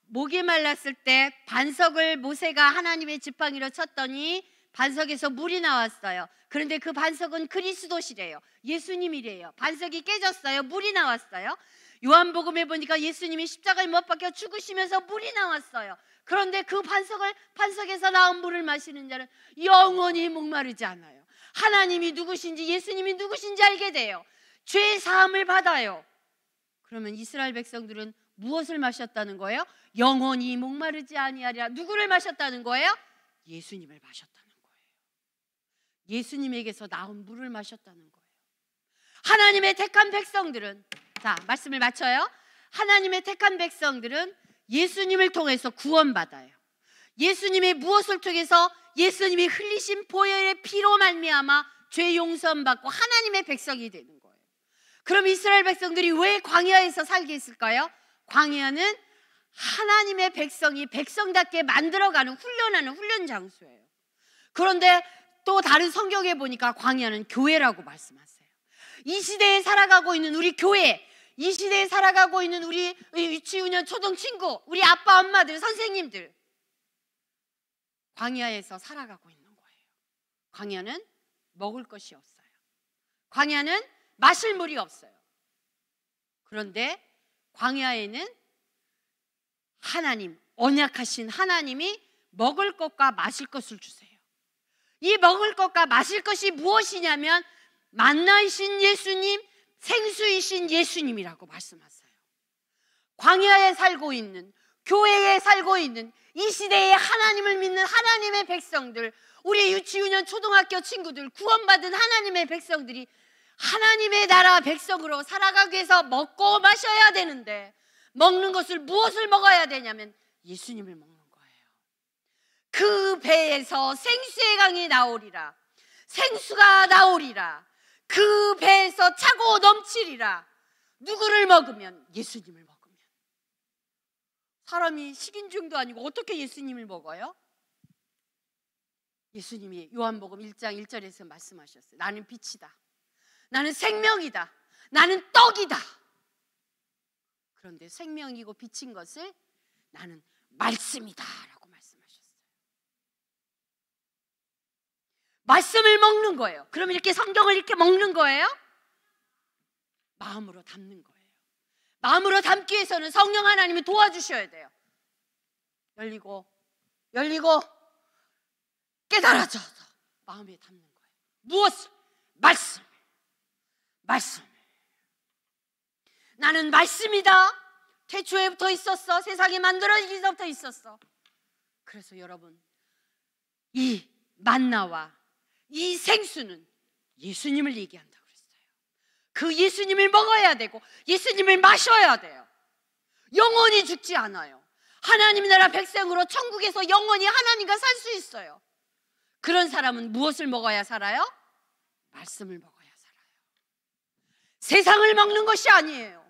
목이 말랐을 때 반석을 모세가 하나님의 지팡이로 쳤더니 반석에서 물이 나왔어요. 그런데 그 반석은 그리스도시래요. 예수님이래요. 반석이 깨졌어요. 물이 나왔어요. 요한복음에 보니까 예수님이 십자가에 못 박혀 죽으시면서 물이 나왔어요. 그런데 그 반석에서 나온 물을 마시는 자는 영원히 목마르지 않아요. 하나님이 누구신지 예수님이 누구신지 알게 돼요. 죄 사함을 받아요. 그러면 이스라엘 백성들은 무엇을 마셨다는 거예요? 영원히 목마르지 아니하리라. 누구를 마셨다는 거예요? 예수님을 마셨다는 거예요. 예수님에게서 나온 물을 마셨다는 거예요. 하나님의 택한 백성들은, 자, 말씀을 마쳐요. 하나님의 택한 백성들은 예수님을 통해서 구원받아요. 예수님의 무엇을 통해서? 예수님이 흘리신 보혈의 피로 말미암아 죄 용서함 받고 하나님의 백성이 되는 거예요. 그럼 이스라엘 백성들이 왜 광야에서 살게 했을까요? 광야는 하나님의 백성이 백성답게 만들어가는 훈련하는 훈련 장소예요. 그런데 또 다른 성경에 보니까 광야는 교회라고 말씀하세요. 이 시대에 살아가고 있는 우리 교회, 이 시대에 살아가고 있는 우리 유치유년 초등 친구, 우리 아빠 엄마들, 선생님들, 광야에서 살아가고 있는 거예요. 광야는 먹을 것이 없어요. 광야는 마실 물이 없어요. 그런데 광야에는 하나님, 언약하신 하나님이 먹을 것과 마실 것을 주세요. 이 먹을 것과 마실 것이 무엇이냐면 만나이신 예수님, 생수이신 예수님이라고 말씀하세요. 광야에 살고 있는, 교회에 살고 있는 이 시대에 하나님을 믿는 하나님의 백성들, 우리 유치유년 초등학교 친구들, 구원받은 하나님의 백성들이 하나님의 나라 백성으로 살아가기 위해서 먹고 마셔야 되는데, 먹는 것을 무엇을 먹어야 되냐면 예수님을 먹는 거예요. 그 배에서 생수의 강이 나오리라. 생수가 나오리라. 그 배에서 차고 넘치리라. 누구를 먹으면? 예수님을 먹으면. 사람이 식인종도 아니고 어떻게 예수님을 먹어요? 예수님이 요한복음 1장 1절에서 말씀하셨어요. 나는 빛이다. 나는 생명이다. 나는 떡이다. 그런데 생명이고 빛인 것을 나는 말씀이다 라고 말씀하셨어요. 말씀을 먹는 거예요. 그럼 이렇게 성경을 이렇게 먹는 거예요? 마음으로 담는 거예요. 마음으로 담기 위해서는 성령 하나님이 도와주셔야 돼요. 열리고 깨달아져서 마음에 담는 거예요. 무엇을? 말씀. 나는 말씀이다. 태초에부터 있었어. 세상이 만들어지기 전부터 있었어. 그래서 여러분, 이 만나와 이 생수는 예수님을 얘기한다고 그랬어요. 그 예수님을 먹어야 되고 예수님을 마셔야 돼요. 영원히 죽지 않아요. 하나님 나라 백성으로 천국에서 영원히 하나님과 살 수 있어요. 그런 사람은 무엇을 먹어야 살아요? 말씀을 먹어야 살아요. 세상을 먹는 것이 아니에요.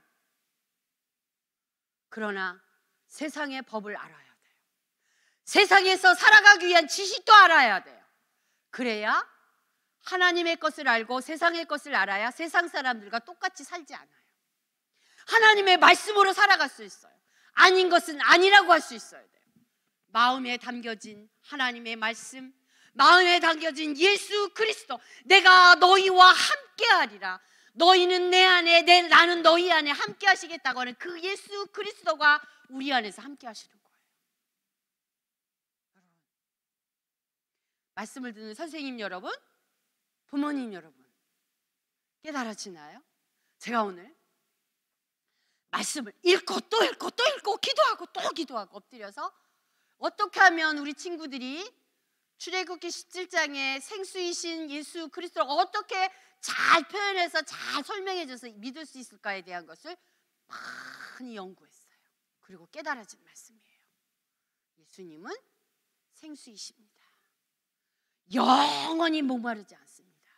그러나 세상의 법을 알아야 돼요. 세상에서 살아가기 위한 지식도 알아야 돼요. 그래야 하나님의 것을 알고 세상의 것을 알아야 세상 사람들과 똑같이 살지 않아요. 하나님의 말씀으로 살아갈 수 있어요. 아닌 것은 아니라고 할 수 있어야 돼요. 마음에 담겨진 하나님의 말씀, 마음에 담겨진 예수 그리스도, 내가 너희와 함께하리라. 너희는 내 안에, 나는 너희 안에 함께 하시겠다고 하는 그 예수 그리스도가 우리 안에서 함께 하시는 거예요. 말씀을 듣는 선생님 여러분, 부모님 여러분, 깨달아지나요? 제가 오늘 말씀을 읽고 또 읽고 또 읽고 기도하고 또 기도하고 엎드려서 어떻게 하면 우리 친구들이 출애굽기 17장에 생수이신 예수 그리스도를 어떻게 잘 표현해서 잘 설명해줘서 믿을 수 있을까에 대한 것을 많이 연구했어요. 그리고 깨달아진 말씀이에요. 예수님은 생수이십니다. 영원히 목마르지 않습니다.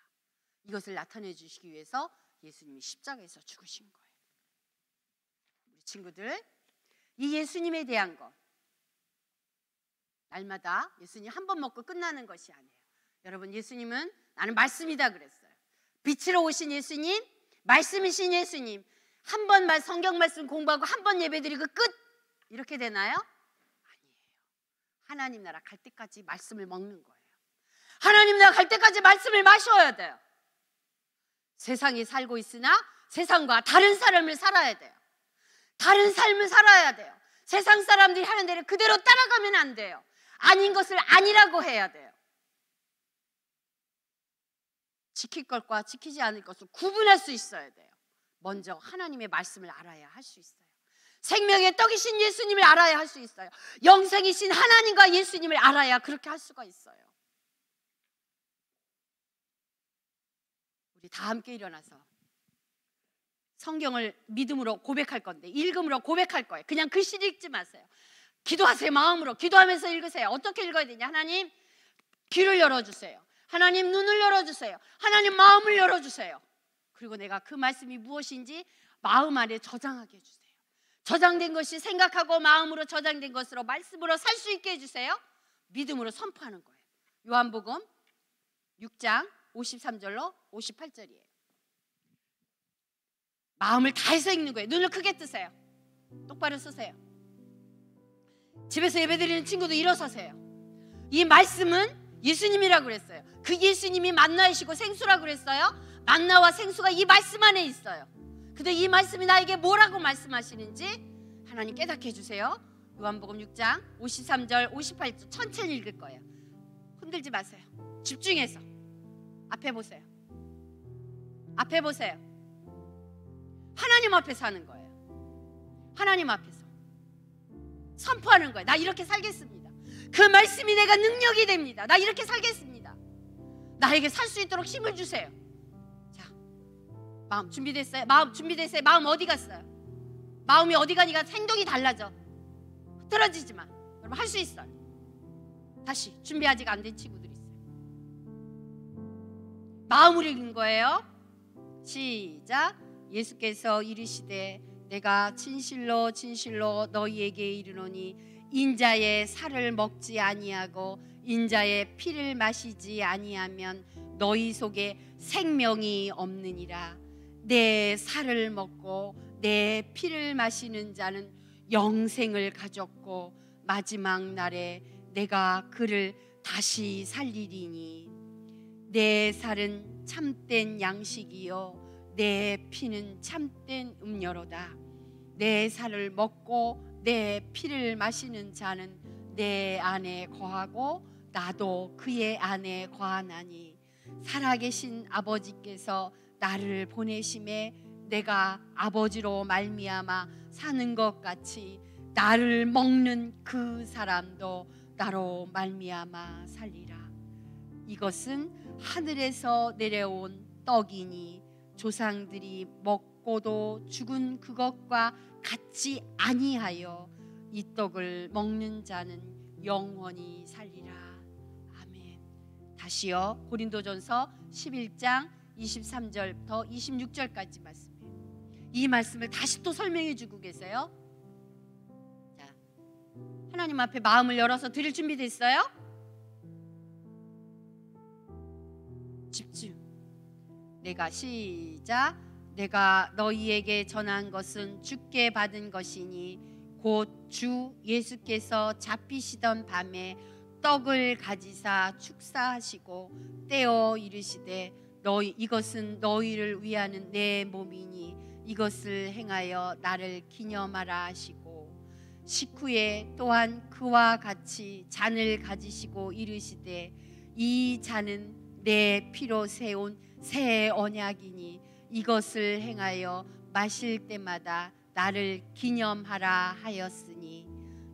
이것을 나타내 주시기 위해서 예수님이 십자가에서 죽으신 거예요. 우리 친구들, 이 예수님에 대한 것, 날마다 예수님 한 번 먹고 끝나는 것이 아니에요. 여러분, 예수님은 나는 말씀이다 그랬어요. 빛으로 오신 예수님, 말씀이신 예수님, 한 번만 성경 말씀 공부하고 한 번 예배드리고 끝, 이렇게 되나요? 아니에요. 하나님 나라 갈 때까지 말씀을 먹는 거예요. 하나님 나라 갈 때까지 말씀을 마셔야 돼요. 세상에 살고 있으나 세상과 다른 삶을 살아야 돼요. 다른 삶을 살아야 돼요. 세상 사람들이 하는 대로 그대로 따라가면 안 돼요. 아닌 것을 아니라고 해야 돼요. 지킬 것과 지키지 않을 것을 구분할 수 있어야 돼요. 먼저 하나님의 말씀을 알아야 할 수 있어요. 생명의 떡이신 예수님을 알아야 할 수 있어요. 영생이신 하나님과 예수님을 알아야 그렇게 할 수가 있어요. 우리 다 함께 일어나서 성경을 믿음으로 고백할 건데, 읽음으로 고백할 거예요. 그냥 글씨를 읽지 마세요. 기도하세요. 마음으로 기도하면서 읽으세요. 어떻게 읽어야 되냐? 하나님 귀를 열어주세요. 하나님 눈을 열어주세요. 하나님 마음을 열어주세요. 그리고 내가 그 말씀이 무엇인지 마음 안에 저장하게 해주세요. 저장된 것이 생각하고 마음으로 저장된 것으로 말씀으로 살 수 있게 해주세요. 믿음으로 선포하는 거예요. 요한복음 6장 53절로 58절이에요. 마음을 다해서 읽는 거예요. 눈을 크게 뜨세요. 똑바로 서세요. 집에서 예배드리는 친구도 일어서세요. 이 말씀은 예수님이라고 그랬어요. 그 예수님이 만나이시고 생수라고 그랬어요. 만나와 생수가 이 말씀 안에 있어요. 근데 이 말씀이 나에게 뭐라고 말씀하시는지 하나님 깨닫게 해주세요. 요한복음 6장 53절 58절 천천히 읽을 거예요. 흔들지 마세요. 집중해서 앞에 보세요. 앞에 보세요. 하나님 앞에서 하는 거예요. 하나님 앞에서 선포하는 거예요. 나 이렇게 살겠습니다. 그 말씀이 내가 능력이 됩니다. 나 이렇게 살겠습니다. 나에게 살 수 있도록 힘을 주세요. 자, 마음 준비됐어요? 마음 준비됐어요? 마음 어디 갔어요? 마음이 어디 가니까 행동이 달라져. 흐트러지지 마. 여러분 할 수 있어요. 다시 준비 아직 안 된 친구들이 있어요. 마음으로 읽는 거예요. 시작. 예수께서 이르시되 내가 진실로 진실로 너희에게 이르노니 인자의 살을 먹지 아니하고 인자의 피를 마시지 아니하면 너희 속에 생명이 없느니라. 내 살을 먹고 내 피를 마시는 자는 영생을 가졌고 마지막 날에 내가 그를 다시 살리리니 내 살은 참된 양식이요 내 피는 참된 음료로다. 내 살을 먹고 내 피를 마시는 자는 내 안에 거하고 나도 그의 안에 거하나니 살아계신 아버지께서 나를 보내심에 내가 아버지로 말미암아 사는 것 같이 나를 먹는 그 사람도 나로 말미암아 살리라. 이것은 하늘에서 내려온 떡이니 조상들이 먹고도 죽은 그것과 같지 아니하여 이 떡을 먹는 자는 영원히 살리라. 아멘. 다시요. 고린도전서 11장 23절부터 26절까지 말씀이에요. 이 말씀을 다시 또 설명해 주고 계세요. 자, 하나님 앞에 마음을 열어서 드릴 준비 됐어요? 집중. 내가 시작. 내가 너희에게 전한 것은 주께 받은 것이니 곧 주 예수께서 잡히시던 밤에 떡을 가지사 축사하시고 떼어 이르시되 너희 이것은 너희를 위하는 내 몸이니 이것을 행하여 나를 기념하라 하시고 식후에 또한 그와 같이 잔을 가지시고 이르시되 이 잔은 내 피로 세운 새 언약이니 이것을 행하여 마실 때마다 나를 기념하라 하였으니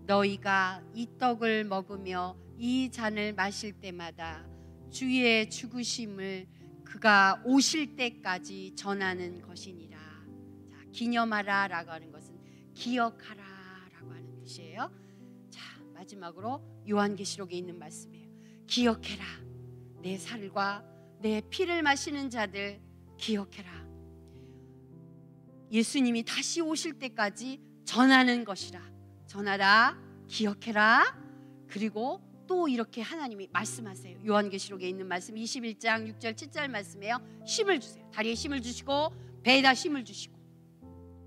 너희가 이 떡을 먹으며 이 잔을 마실 때마다 주의 죽으심을 그가 오실 때까지 전하는 것이니라. 자, 기념하라 라고 하는 것은 기억하라 라고 하는 뜻이에요. 자, 마지막으로 요한계시록에 있는 말씀이에요. 기억해라. 내 살과 내 피를 마시는 자들 기억해라. 예수님이 다시 오실 때까지 전하는 것이라. 전하라, 기억해라. 그리고 또 이렇게 하나님이 말씀하세요. 요한계시록에 있는 말씀 21장 6절 7절 말씀이에요. 힘을 주세요. 다리에 힘을 주시고 배에다 힘을 주시고.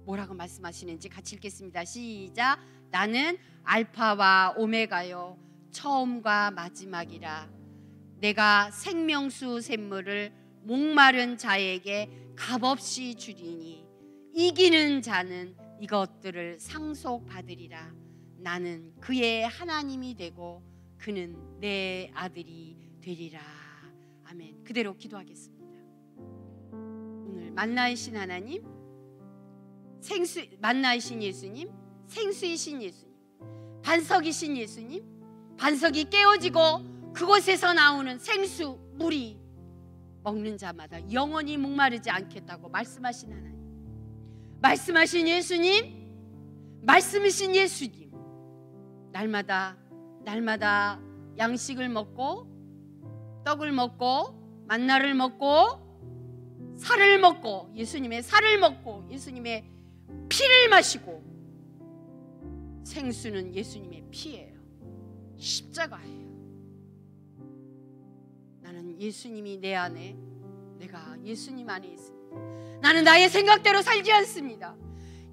뭐라고 말씀하시는지 같이 읽겠습니다. 시작. 나는 알파와 오메가요 처음과 마지막이라. 내가 생명수 샘물을 목마른 자에게 값없이 주리니 이기는 자는 이것들을 상속받으리라. 나는 그의 하나님이 되고 그는 내 아들이 되리라. 아멘. 그대로 기도하겠습니다. 오늘 만나이신 하나님, 만나이신 예수님, 생수이신 예수님, 반석이신 예수님, 반석이 깨어지고 그곳에서 나오는 생수 물이 먹는 자마다 영원히 목마르지 않겠다고 말씀하신 하나님, 말씀하신 예수님, 말씀이신 예수님, 날마다 양식을 먹고 떡을 먹고 만나를 먹고 살을 먹고 예수님의 살을 먹고 예수님의 피를 마시고, 생수는 예수님의 피예요. 십자가예요. 나는 예수님이 내 안에, 내가 예수님 안에 있습니다. 나는 나의 생각대로 살지 않습니다.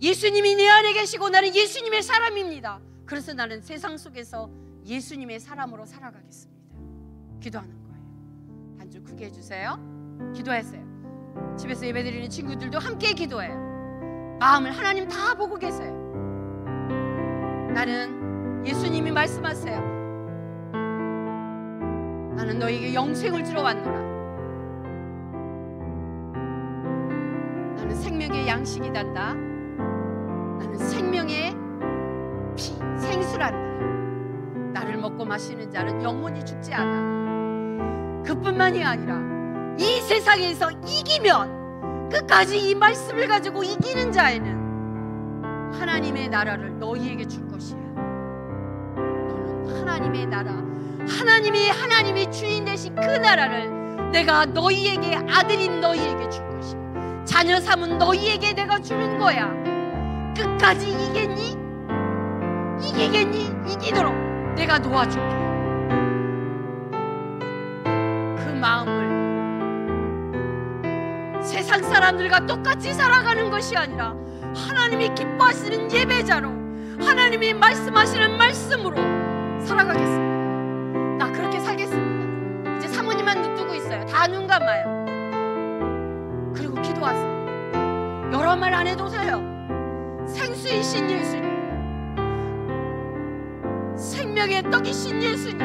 예수님이 내 안에 계시고 나는 예수님의 사람입니다. 그래서 나는 세상 속에서 예수님의 사람으로 살아가겠습니다. 기도하는 거예요. 반주 크게 해주세요. 기도하세요. 집에서 예배드리는 친구들도 함께 기도해요. 마음을 하나님 다 보고 계세요. 나는 예수님이 말씀하세요. 나는 너에게 영생을 주러 왔노라. 나는 생명의 양식이 단다. 나는 생명의 피, 생수란다. 나를 먹고 마시는 자는 영원히 죽지 않아. 그뿐만이 아니라 이 세상에서 이기면, 끝까지 이 말씀을 가지고 이기는 자에는 하나님의 나라를 너희에게 줄 것이야. 너는 하나님의 나라, 하나님이 주인 되신 그 나라를 내가 너희에게, 아들인 너희에게 줄 것이야. 자녀 삼은 너희에게 내가 주는 거야. 끝까지 이기겠니? 이기도록 내가 도와줄게. 그 마음을 세상 사람들과 똑같이 살아가는 것이 아니라 하나님이 기뻐하시는 예배자로, 하나님이 말씀하시는 말씀으로 살아가겠습니다. 나 그렇게 살겠습니다. 이제 사모님만 눈 뜨고 있어요. 다 눈 감아요. 그리고 기도하세요. 여러 말 안 해도 돼요. 생수이신 예수님, 생명의 떡이신 예수님,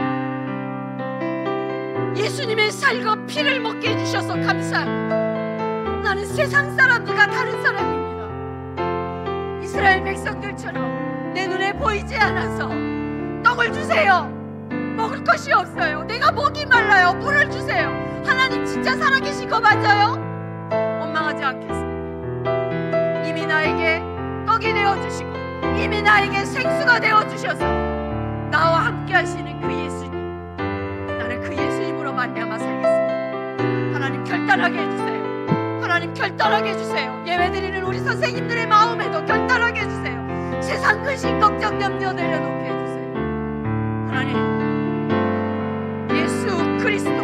예수님의 살과 피를 먹게 해주셔서 감사합니다. 나는 세상 사람들과 다른 사람입니다. 이스라엘 백성들처럼 내 눈에 보이지 않아서 떡을 주세요. 먹을 것이 없어요. 내가 목이 말라요. 물을 주세요. 하나님 진짜 살아계신 거 맞아요? 원망하지 않겠습니다. 이미 나에게 떡이 되어주시고 이미 나에게 생수가 되어주셔서 나와 함께 하시는 그 예수님, 나는 그 예수님으로 말미암아 살겠습니다. 하나님 결단하게 해주세요. 하나님 결단하게 해주세요. 예배드리는 우리 선생님들의 마음에도 결단하게 해주세요. 세상 근심 걱정 염려 내려놓게 해주세요. 하나님, 예수 그리스도,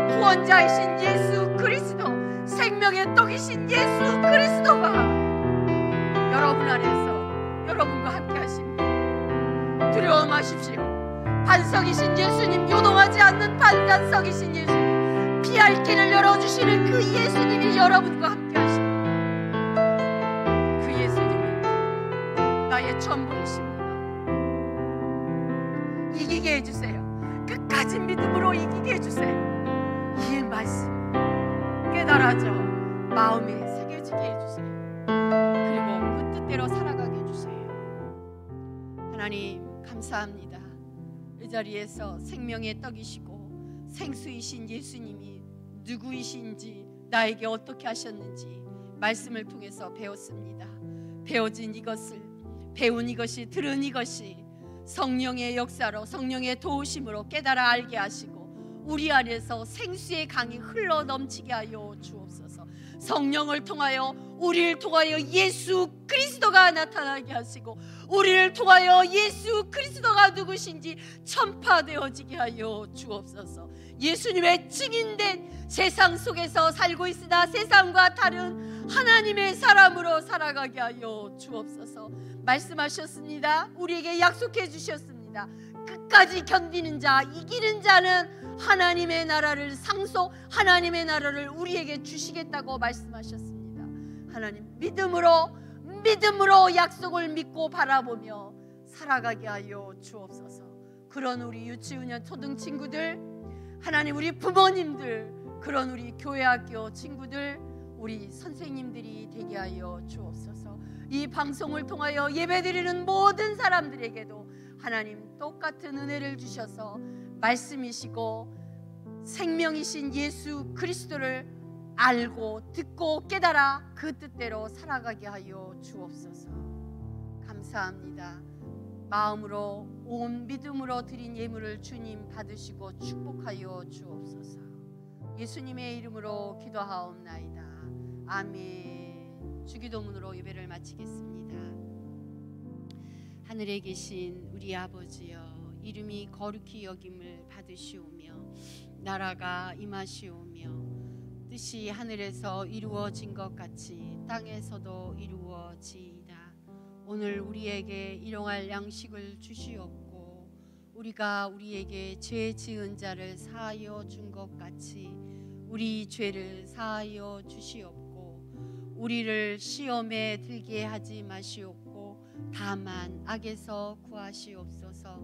구원자이신 예수 그리스도, 생명의 떡이신 예수 그리스도가 여러분 안에서 여러분과 함께 하십니다. 두려워 마십시오. 반석이신 예수님, 요동하지 않는 반석이신 예수님, 피할 길을 열어주시는 그 예수님이 여러분과 함께 하십니다. 그 예수님은 나의 전부이십니다. 이기게 해주세요. 끝까지 믿음으로 이기게 해주세요. 이 말씀 깨달아져 마음에 새겨지게 해주세요. 그리고 그 뜻대로 살아가게 해주세요. 하나님 감사합니다. 이 자리에서 생명의 떡이시고 생수이신 예수님이 누구이신지, 나에게 어떻게 하셨는지 말씀을 통해서 배웠습니다. 배워진 이것을, 배운 이것이, 들은 이것이 성령의 역사로, 성령의 도우심으로 깨달아 알게 하시고 우리 안에서 생수의 강이 흘러 넘치게 하여 주옵소서. 성령을 통하여, 우리를 통하여 예수 그리스도가 나타나게 하시고 우리를 통하여 예수 그리스도가 누구신지 전파되어지게 하여 주옵소서. 예수님의 증인된 세상 속에서 살고 있으나 세상과 다른 하나님의 사람으로 살아가게 하여 주옵소서. 말씀하셨습니다. 우리에게 약속해 주셨습니다. 끝까지 견디는 자, 이기는 자는 하나님의 나라를 하나님의 나라를 우리에게 주시겠다고 말씀하셨습니다. 하나님, 믿음으로 약속을 믿고 바라보며 살아가게 하여 주옵소서. 그런 우리 유치원 초등 친구들, 하나님, 우리 부모님들, 그런 우리 교회학교 친구들, 우리 선생님들이 되게 하여 주옵소서. 이 방송을 통하여 예배드리는 모든 사람들에게도 하나님 똑같은 은혜를 주셔서 말씀이시고 생명이신 예수 그리스도를 알고 듣고 깨달아 그 뜻대로 살아가게 하여 주옵소서. 감사합니다. 마음으로 온 믿음으로 드린 예물을 주님 받으시고 축복하여 주옵소서. 예수님의 이름으로 기도하옵나이다. 아멘. 주기도문으로 예배를 마치겠습니다. 하늘에 계신 우리 아버지여, 이름이 거룩히 여김을 받으시오며 나라가 임하시오며 뜻이 하늘에서 이루어진 것 같이 땅에서도 이루어지이다. 오늘 우리에게 일용할 양식을 주시옵고 우리가 우리에게 죄 지은 자를 사하여 준 것 같이 우리 죄를 사하여 주시옵고 우리를 시험에 들게 하지 마시옵고 다만 악에서 구하시옵소서.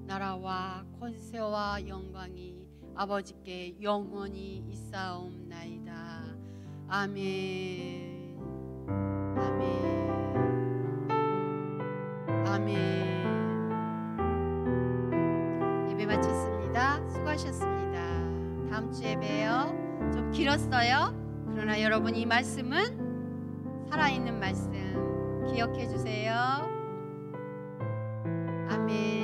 나라와 권세와 영광이 아버지께 영원히 있사옵나이다. 아멘. 아멘. 아멘. 예배 마쳤습니다. 수고하셨습니다. 다음 주에 봬요. 좀 길었어요. 그러나 여러분, 이 말씀은 살아있는 말씀 기억해 주세요. 아멘.